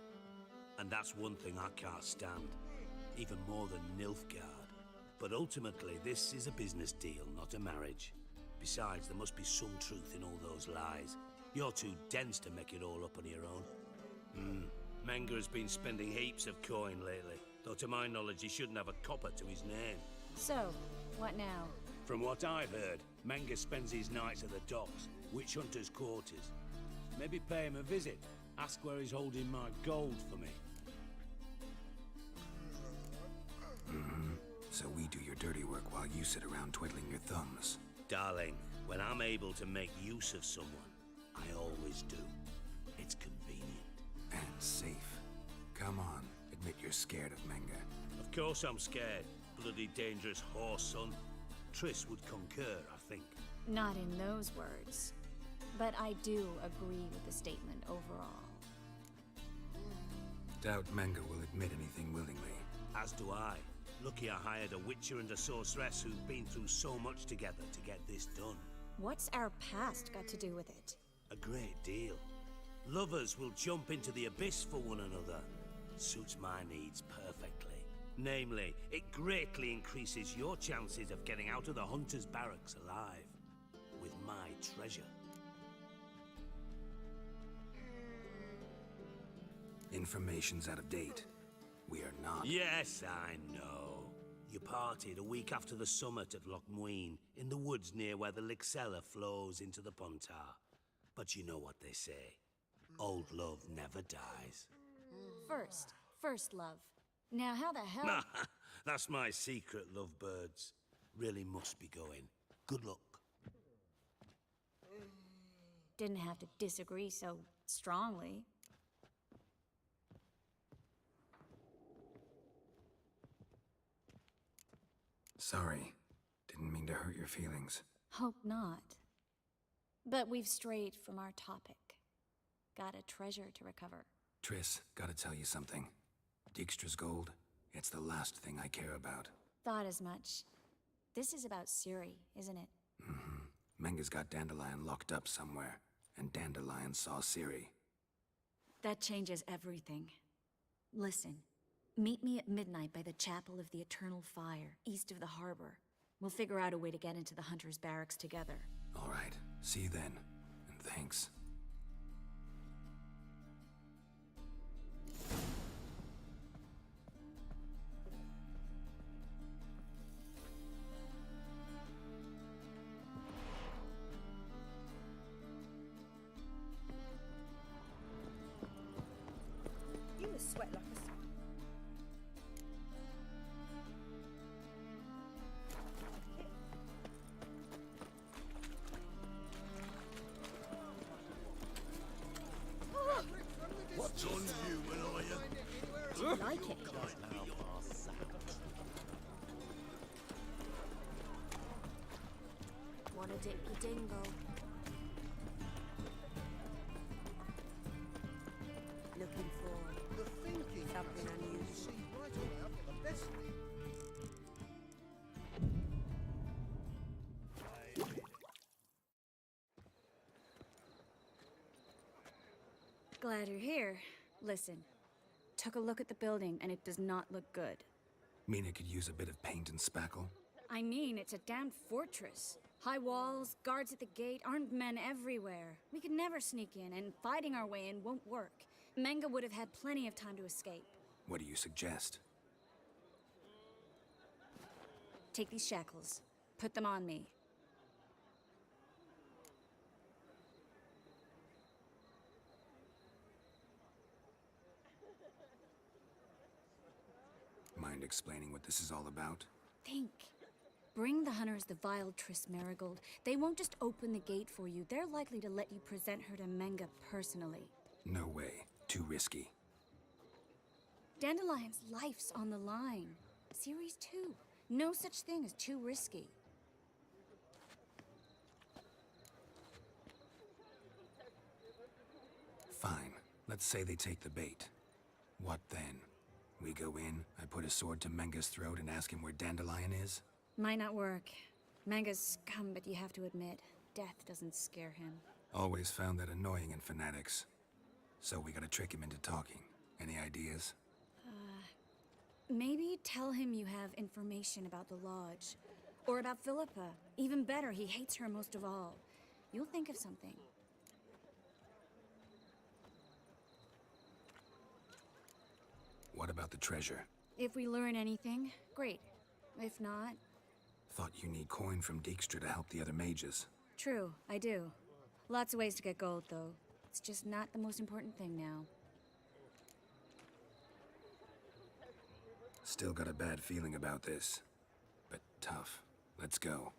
and that's one thing I can't stand, even more than Nilfgaard. But ultimately, this is a business deal, not a marriage. Besides, there must be some truth in all those lies. You're too dense to make it all up on your own. Menga has been spending heaps of coin lately, though to my knowledge he shouldn't have a copper to his name. So, what now? From what I've heard, Menga spends his nights at the docks, witch hunters' quarters. Maybe pay him a visit. Ask where he's holding my gold for me. So we do your dirty work while you sit around twiddling your thumbs. Darling, when I'm able to make use of someone, I always do. It's convenient. And safe. Come on, admit you're scared of Menga. Of course I'm scared. Bloody dangerous whore, son. Triss would concur, I think. Not in those words. But I do agree with the statement overall. Doubt Menga will admit anything willingly. As do I. Lucky I hired a witcher and a sorceress who've been through so much together to get this done. What's our past got to do with it? A great deal. Lovers will jump into the abyss for one another. Suits my needs perfectly. Namely, it greatly increases your chances of getting out of the hunter's barracks alive. With my treasure. Information's out of date. We are not... Yes, I know. You partied a week after the summit at Loch Muin, in the woods near where the Lixella flows into the Pontar. But you know what they say. Old love never dies. First love. Now how the hell... That's my secret, lovebirds. Really must be going. Good luck. Didn't have to disagree so strongly. Sorry. Didn't mean to hurt your feelings. Hope not. But we've strayed from our topic. Got a treasure to recover. Triss, gotta tell you something. Dijkstra's gold, it's the last thing I care about. Thought as much. This is about Ciri, isn't it? Menga's got Dandelion locked up somewhere, and Dandelion saw Ciri. That changes everything. Listen, meet me at midnight by the Chapel of the Eternal Fire, east of the harbor. We'll figure out a way to get into the Hunter's Barracks together. All right, see you then, and thanks. You must sweat like a... What's unhuman, are you? Do you like it? Wanna dip your dingle? Looking for The thinking something unusual. see right away I've got the best. Glad you're here. Listen, took a look at the building and it does not look good. Mina could use a bit of paint and spackle. I mean, it's a damned fortress. High walls, guards at the gate, armed men everywhere. We could never sneak in, and fighting our way in won't work. Menga would have had plenty of time to escape. What do you suggest? Take these shackles. Put them on me. Mind explaining what this is all about? Think. Bring the hunters the vile Triss Marigold. They won't just open the gate for you. They're likely to let you present her to Menga personally. No way. Too risky. Dandelion's life's on the line. Series 2. No such thing as too risky. Fine. Let's say they take the bait. What then? We go in, I put a sword to Menga's throat and ask him where Dandelion is? Might not work. Menga's scum, but you have to admit, death doesn't scare him. Always found that annoying in fanatics. So we gotta trick him into talking. Any ideas? Maybe tell him you have information about the Lodge. Or about Philippa. Even better, he hates her most of all. You'll think of something. What about the treasure? If we learn anything, great. If not... Thought you need coin from Dijkstra to help the other mages. True, I do. Lots of ways to get gold, though. It's just not the most important thing now. Still got a bad feeling about this. But tough. Let's go.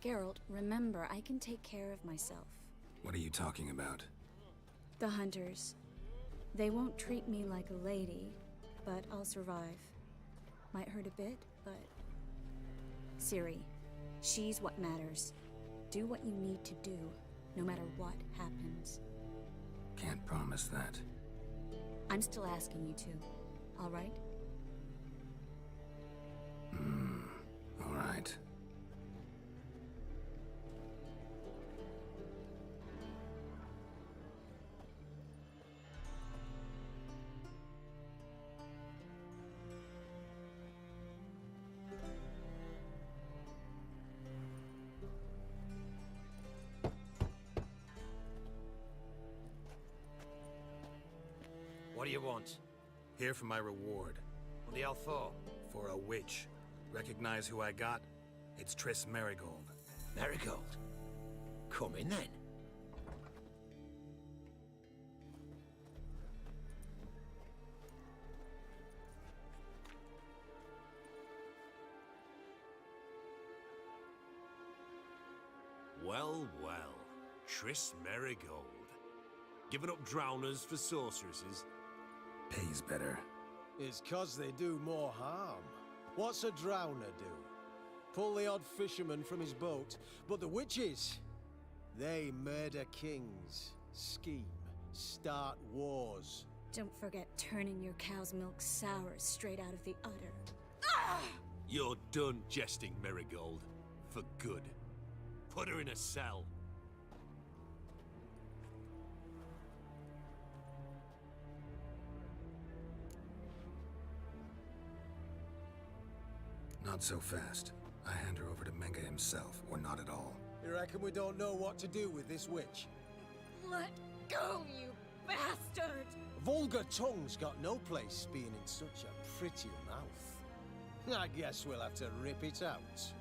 Geralt, remember, I can take care of myself. What are you talking about? The hunters. They won't treat me like a lady, but I'll survive. Might hurt a bit, but... Ciri, she's what matters. Do what you need to do, no matter what happens. Can't promise that. I'm still asking you to, all right? All right. What do you want? Here for my reward. What the hell for? For a witch. Recognize who I got? It's Triss Marigold. Marigold? Come in then. Well, well. Triss Marigold. Giving up drowners for sorceresses? Pays better. It's 'cause they do more harm. What's a drowner do? Pull the odd fisherman from his boat. But the witches, they murder kings, scheme, start wars. Don't forget turning your cow's milk sour straight out of the udder. You're done jesting, Marigold. For good. Put her in a cell. Not so fast. I hand her over to Menga himself, or not at all. You reckon we don't know what to do with this witch? Let go, you bastard! Vulgar tongue's got no place being in such a pretty mouth. I guess we'll have to rip it out.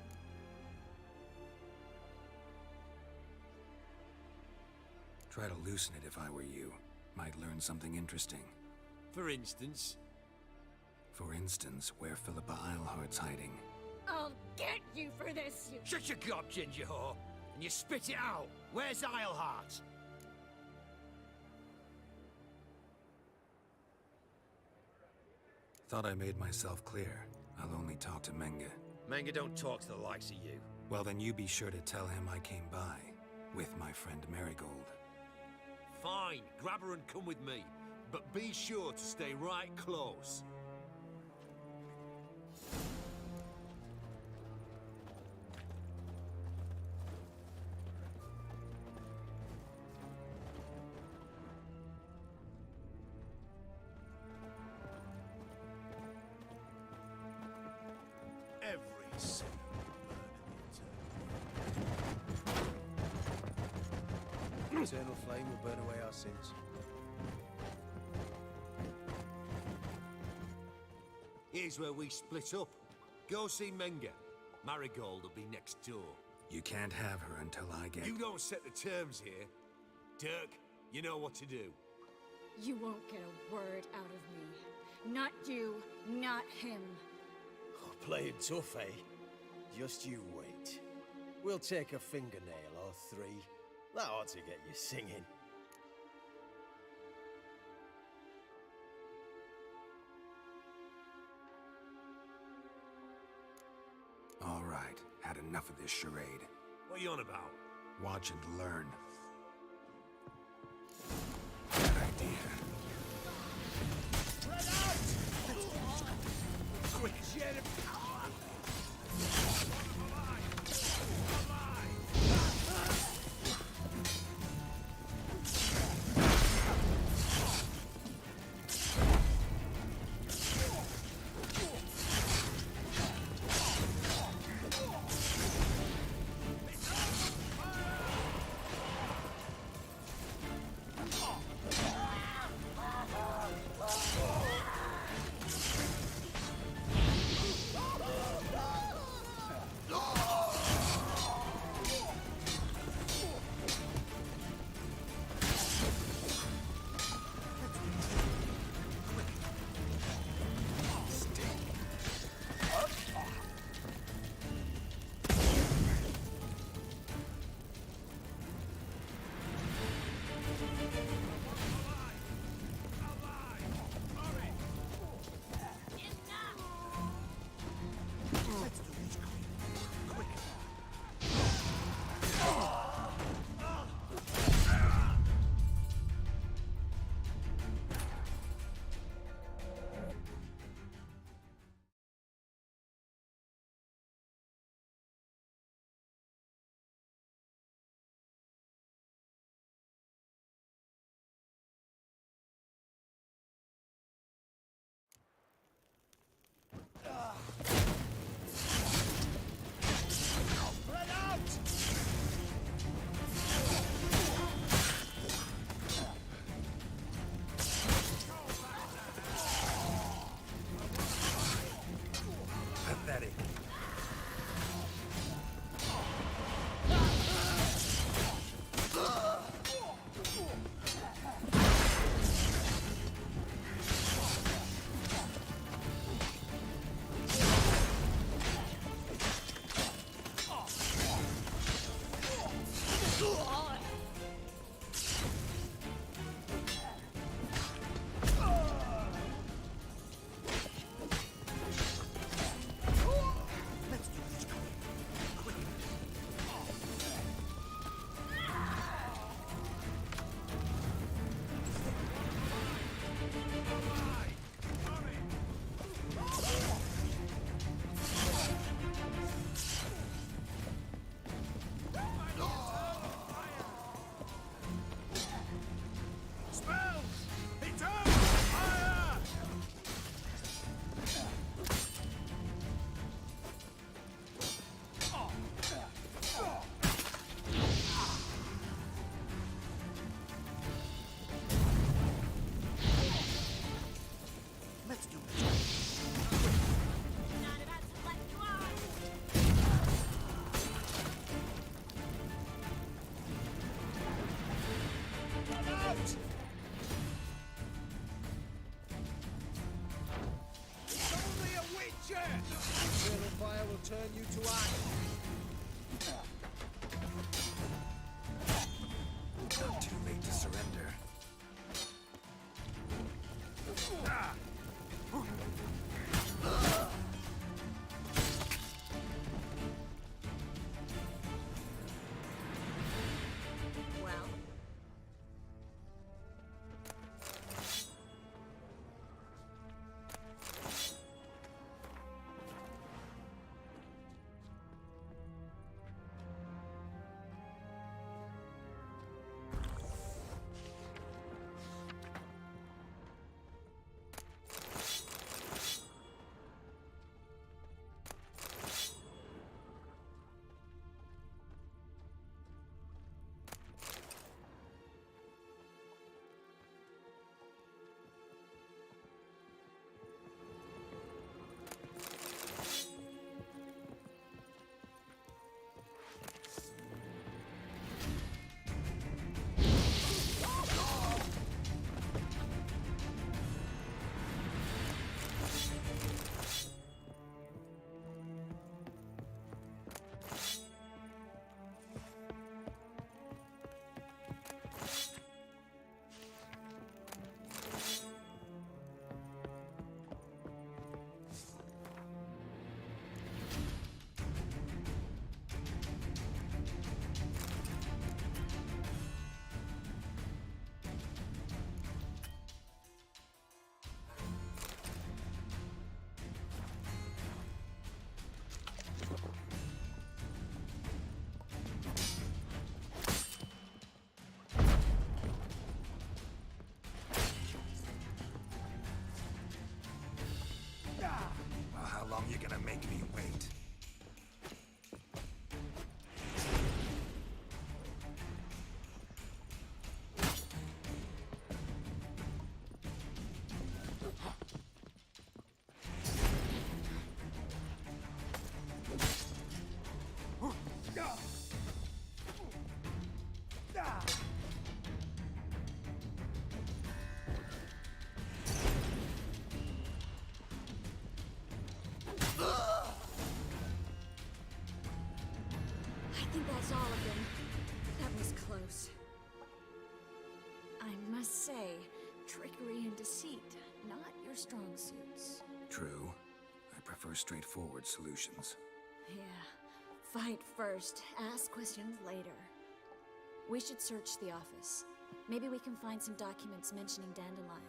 Try to loosen it if I were you. Might learn something interesting. For instance? For instance, where Philippa Eilhart's hiding. I'll get you for this, you... Shut your gob, ginger whore, and you spit it out. Where's Eilhart? Thought I made myself clear. I'll only talk to Menga. Menga don't talk to the likes of you. Well, then you be sure to tell him I came by. With my friend Marigold. Fine, grab her and come with me. But be sure to stay right close. Eternal flame will burn away our sins. Here's where we split up. Go see Menga. Marigold will be next door. You can't have her until I get... You don't set the terms here. Dirk, you know what to do. You won't get a word out of me. Not you, not him. Oh, playing tough, eh? Just you wait. We'll take a fingernail or three. That ought to get you singing. All right, had enough of this charade. What are you on about? Watch and learn. Bad idea. Quick, Sheriff! Eternal fire will turn you to ash. Not too late to surrender. Well, trickery and deceit, not your strong suits. True. I prefer straightforward solutions. Yeah. Fight first, ask questions later. We should search the office. Maybe we can find some documents mentioning Dandelion.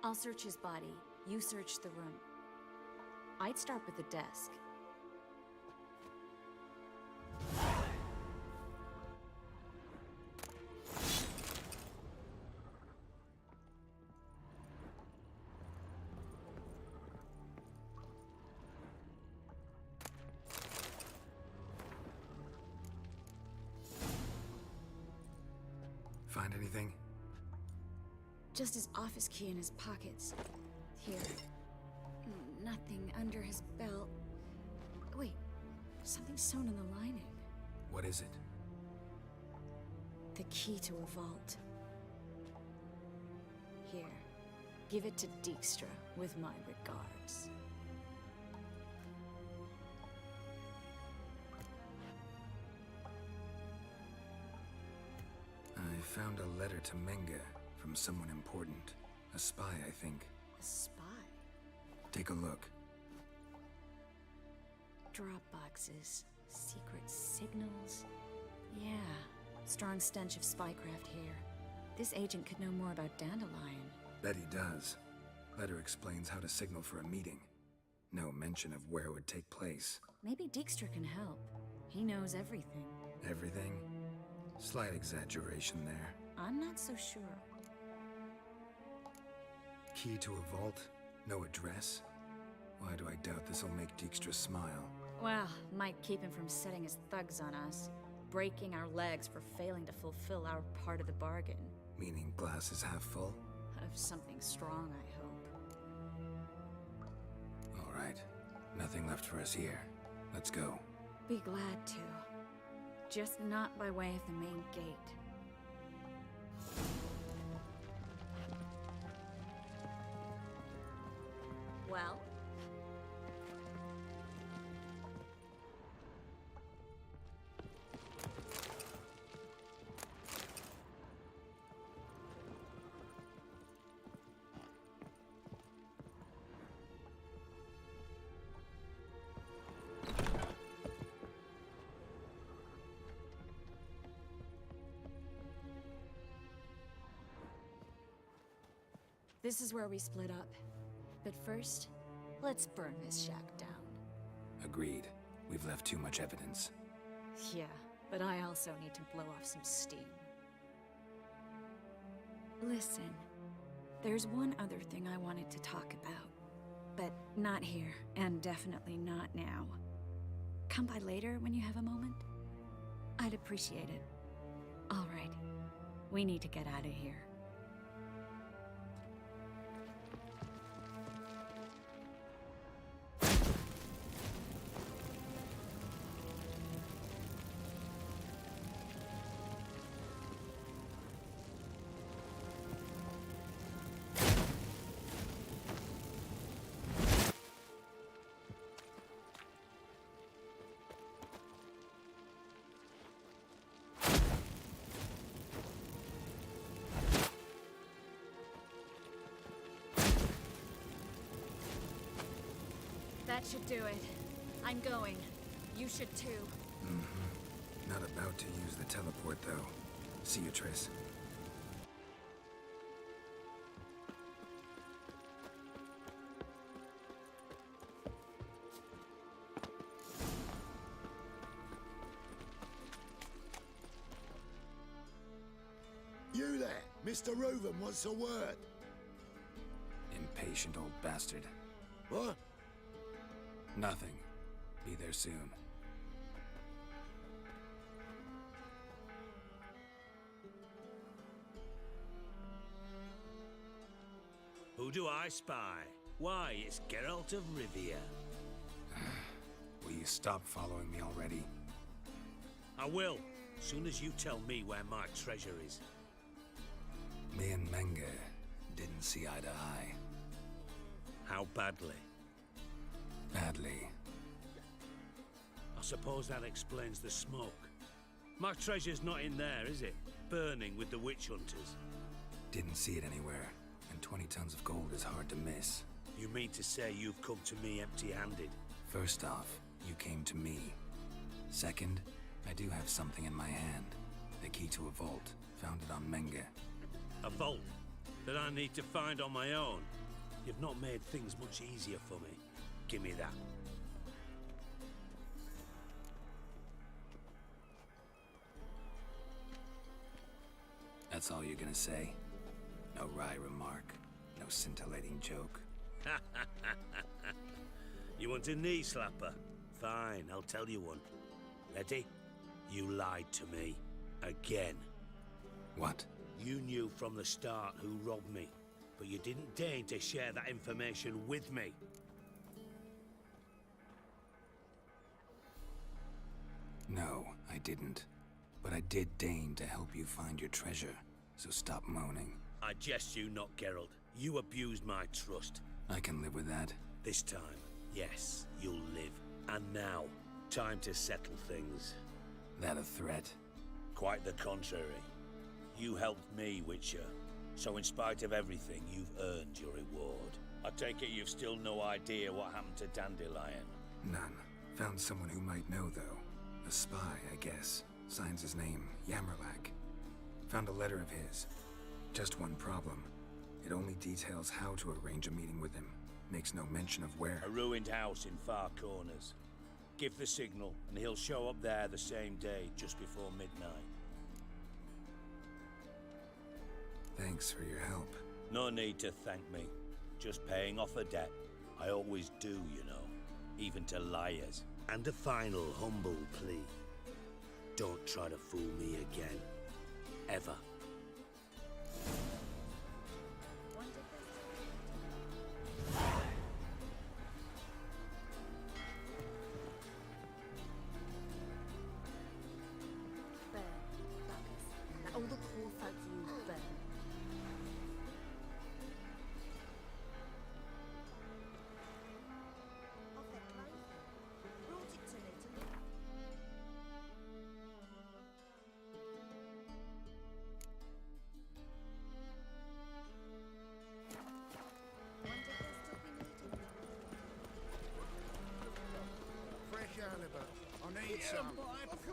I'll search his body, you search the room. I'd start with the desk. Find anything? Just his office key in his pockets. Here. Nothing under his belt. Wait, something sewn in the lining. What is it? The key to a vault. Here. Give it to Dijkstra with my regards. I found a letter to Menga from someone important. A spy, I think. A spy? Take a look. Drop boxes, secret signals. Yeah, strong stench of spycraft here. This agent could know more about Dandelion. Bet he does. Letter explains how to signal for a meeting. No mention of where it would take place. Maybe Dijkstra can help. He knows everything. Everything? Slight exaggeration there. I'm not so sure. Key to a vault? No address? Why do I doubt this'll make Dijkstra smile? Well, might keep him from setting his thugs on us. Breaking our legs for failing to fulfill our part of the bargain. Meaning glass is half full? Of something strong, I hope. All right. Nothing left for us here. Let's go. Be glad to. Just not by way of the main gate. Well? This is where we split up. But first, let's burn this shack down. Agreed. We've left too much evidence. Yeah, but I also need to blow off some steam. Listen, there's one other thing I wanted to talk about. But not here, and definitely not now. Come by later when you have a moment? I'd appreciate it. All right, we need to get out of here. That should do it. I'm going. You should too. Mm-hmm. Not about to use the teleport, though. See you, Triss. You there? Mr. Reuven wants a word. Impatient old bastard. What? Nothing. Be there soon. Who do I spy? Why, it's Geralt of Rivia. Will you stop following me already? I will, soon as you tell me where my treasure is. Me and Menga didn't see eye to eye. How badly? Badly. I suppose that explains the smoke. My treasure's not in there, is it? Burning with the witch hunters. Didn't see it anywhere, and 20 tons of gold is hard to miss. You mean to say you've come to me empty-handed? First off, you came to me. Second, I do have something in my hand. The key to a vault, found it on Menga. A vault that I need to find on my own? You've not made things much easier for me. Give me that. That's all you're gonna say? No wry remark, no scintillating joke. You want a knee slapper? Fine, I'll tell you one. Ready? You lied to me. Again. What? You knew from the start who robbed me, but you didn't deign to share that information with me. No, I didn't. But I did deign to help you find your treasure, so stop moaning. I jest you not, Geralt. You abused my trust. I can live with that. This time, yes, you'll live. And now, time to settle things. That a threat? Quite the contrary. You helped me, Witcher. So in spite of everything, you've earned your reward. I take it you've still no idea what happened to Dandelion? None. Found someone who might know, though. A spy, I guess. Signs his name, Yamerlak. Found a letter of his. Just one problem. It only details how to arrange a meeting with him. Makes no mention of where. A ruined house in Far Corners. Give the signal, and he'll show up there the same day, just before midnight. Thanks for your help. No need to thank me. Just paying off a debt. I always do, you know. Even to liars. And a final humble plea. Don't try to fool me again. Ever. Burn, buggers. Let all the poor folk you burn. Of their clothing. Brought it to me to look at. Wonder if they'll still be needed. Fresh halibut. I need some. Prime halibut.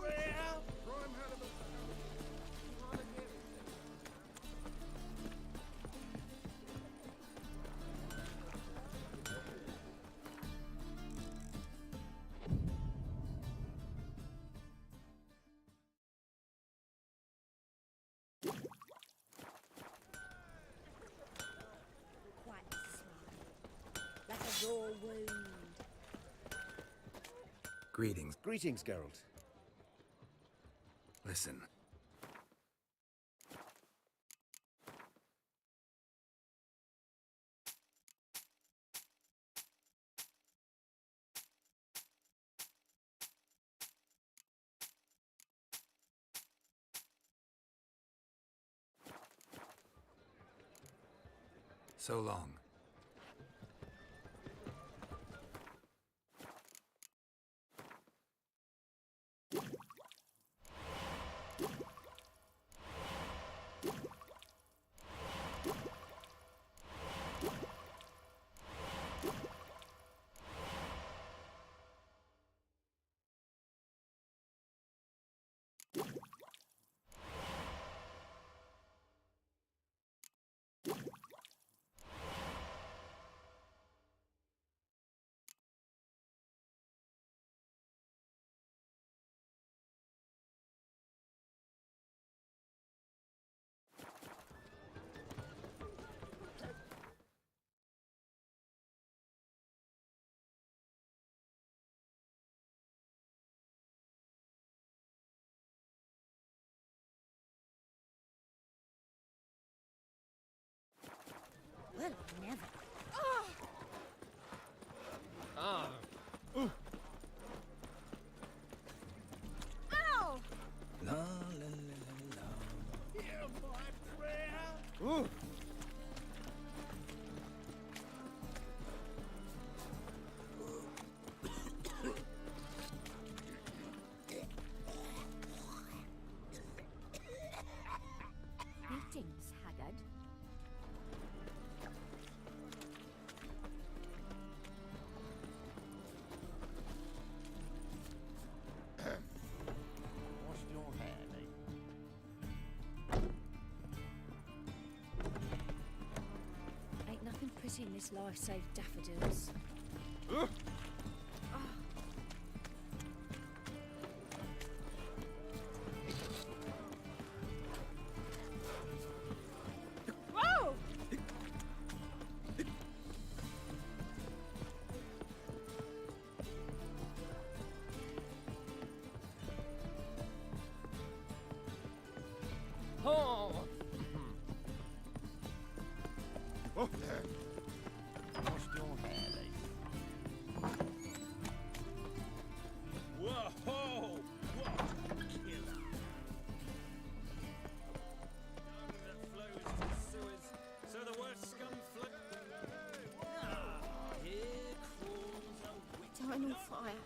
Quite sly. Like a raw wound. Greetings. Greetings, Geralt. Listen. So long. Well, never. Ow! La la la la. Hear my prayer! Ooh. Greetings, Haggard. Pity in this life saved daffodils. Whoa! Oh! What's your hair, Whoa! What a killer! That flows to sewers, so the worst scum flow. Here crawls a witch. Eternal fire,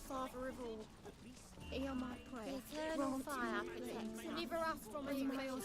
Father of all, hear my prayer. Eternal fire, Deliver us from evil.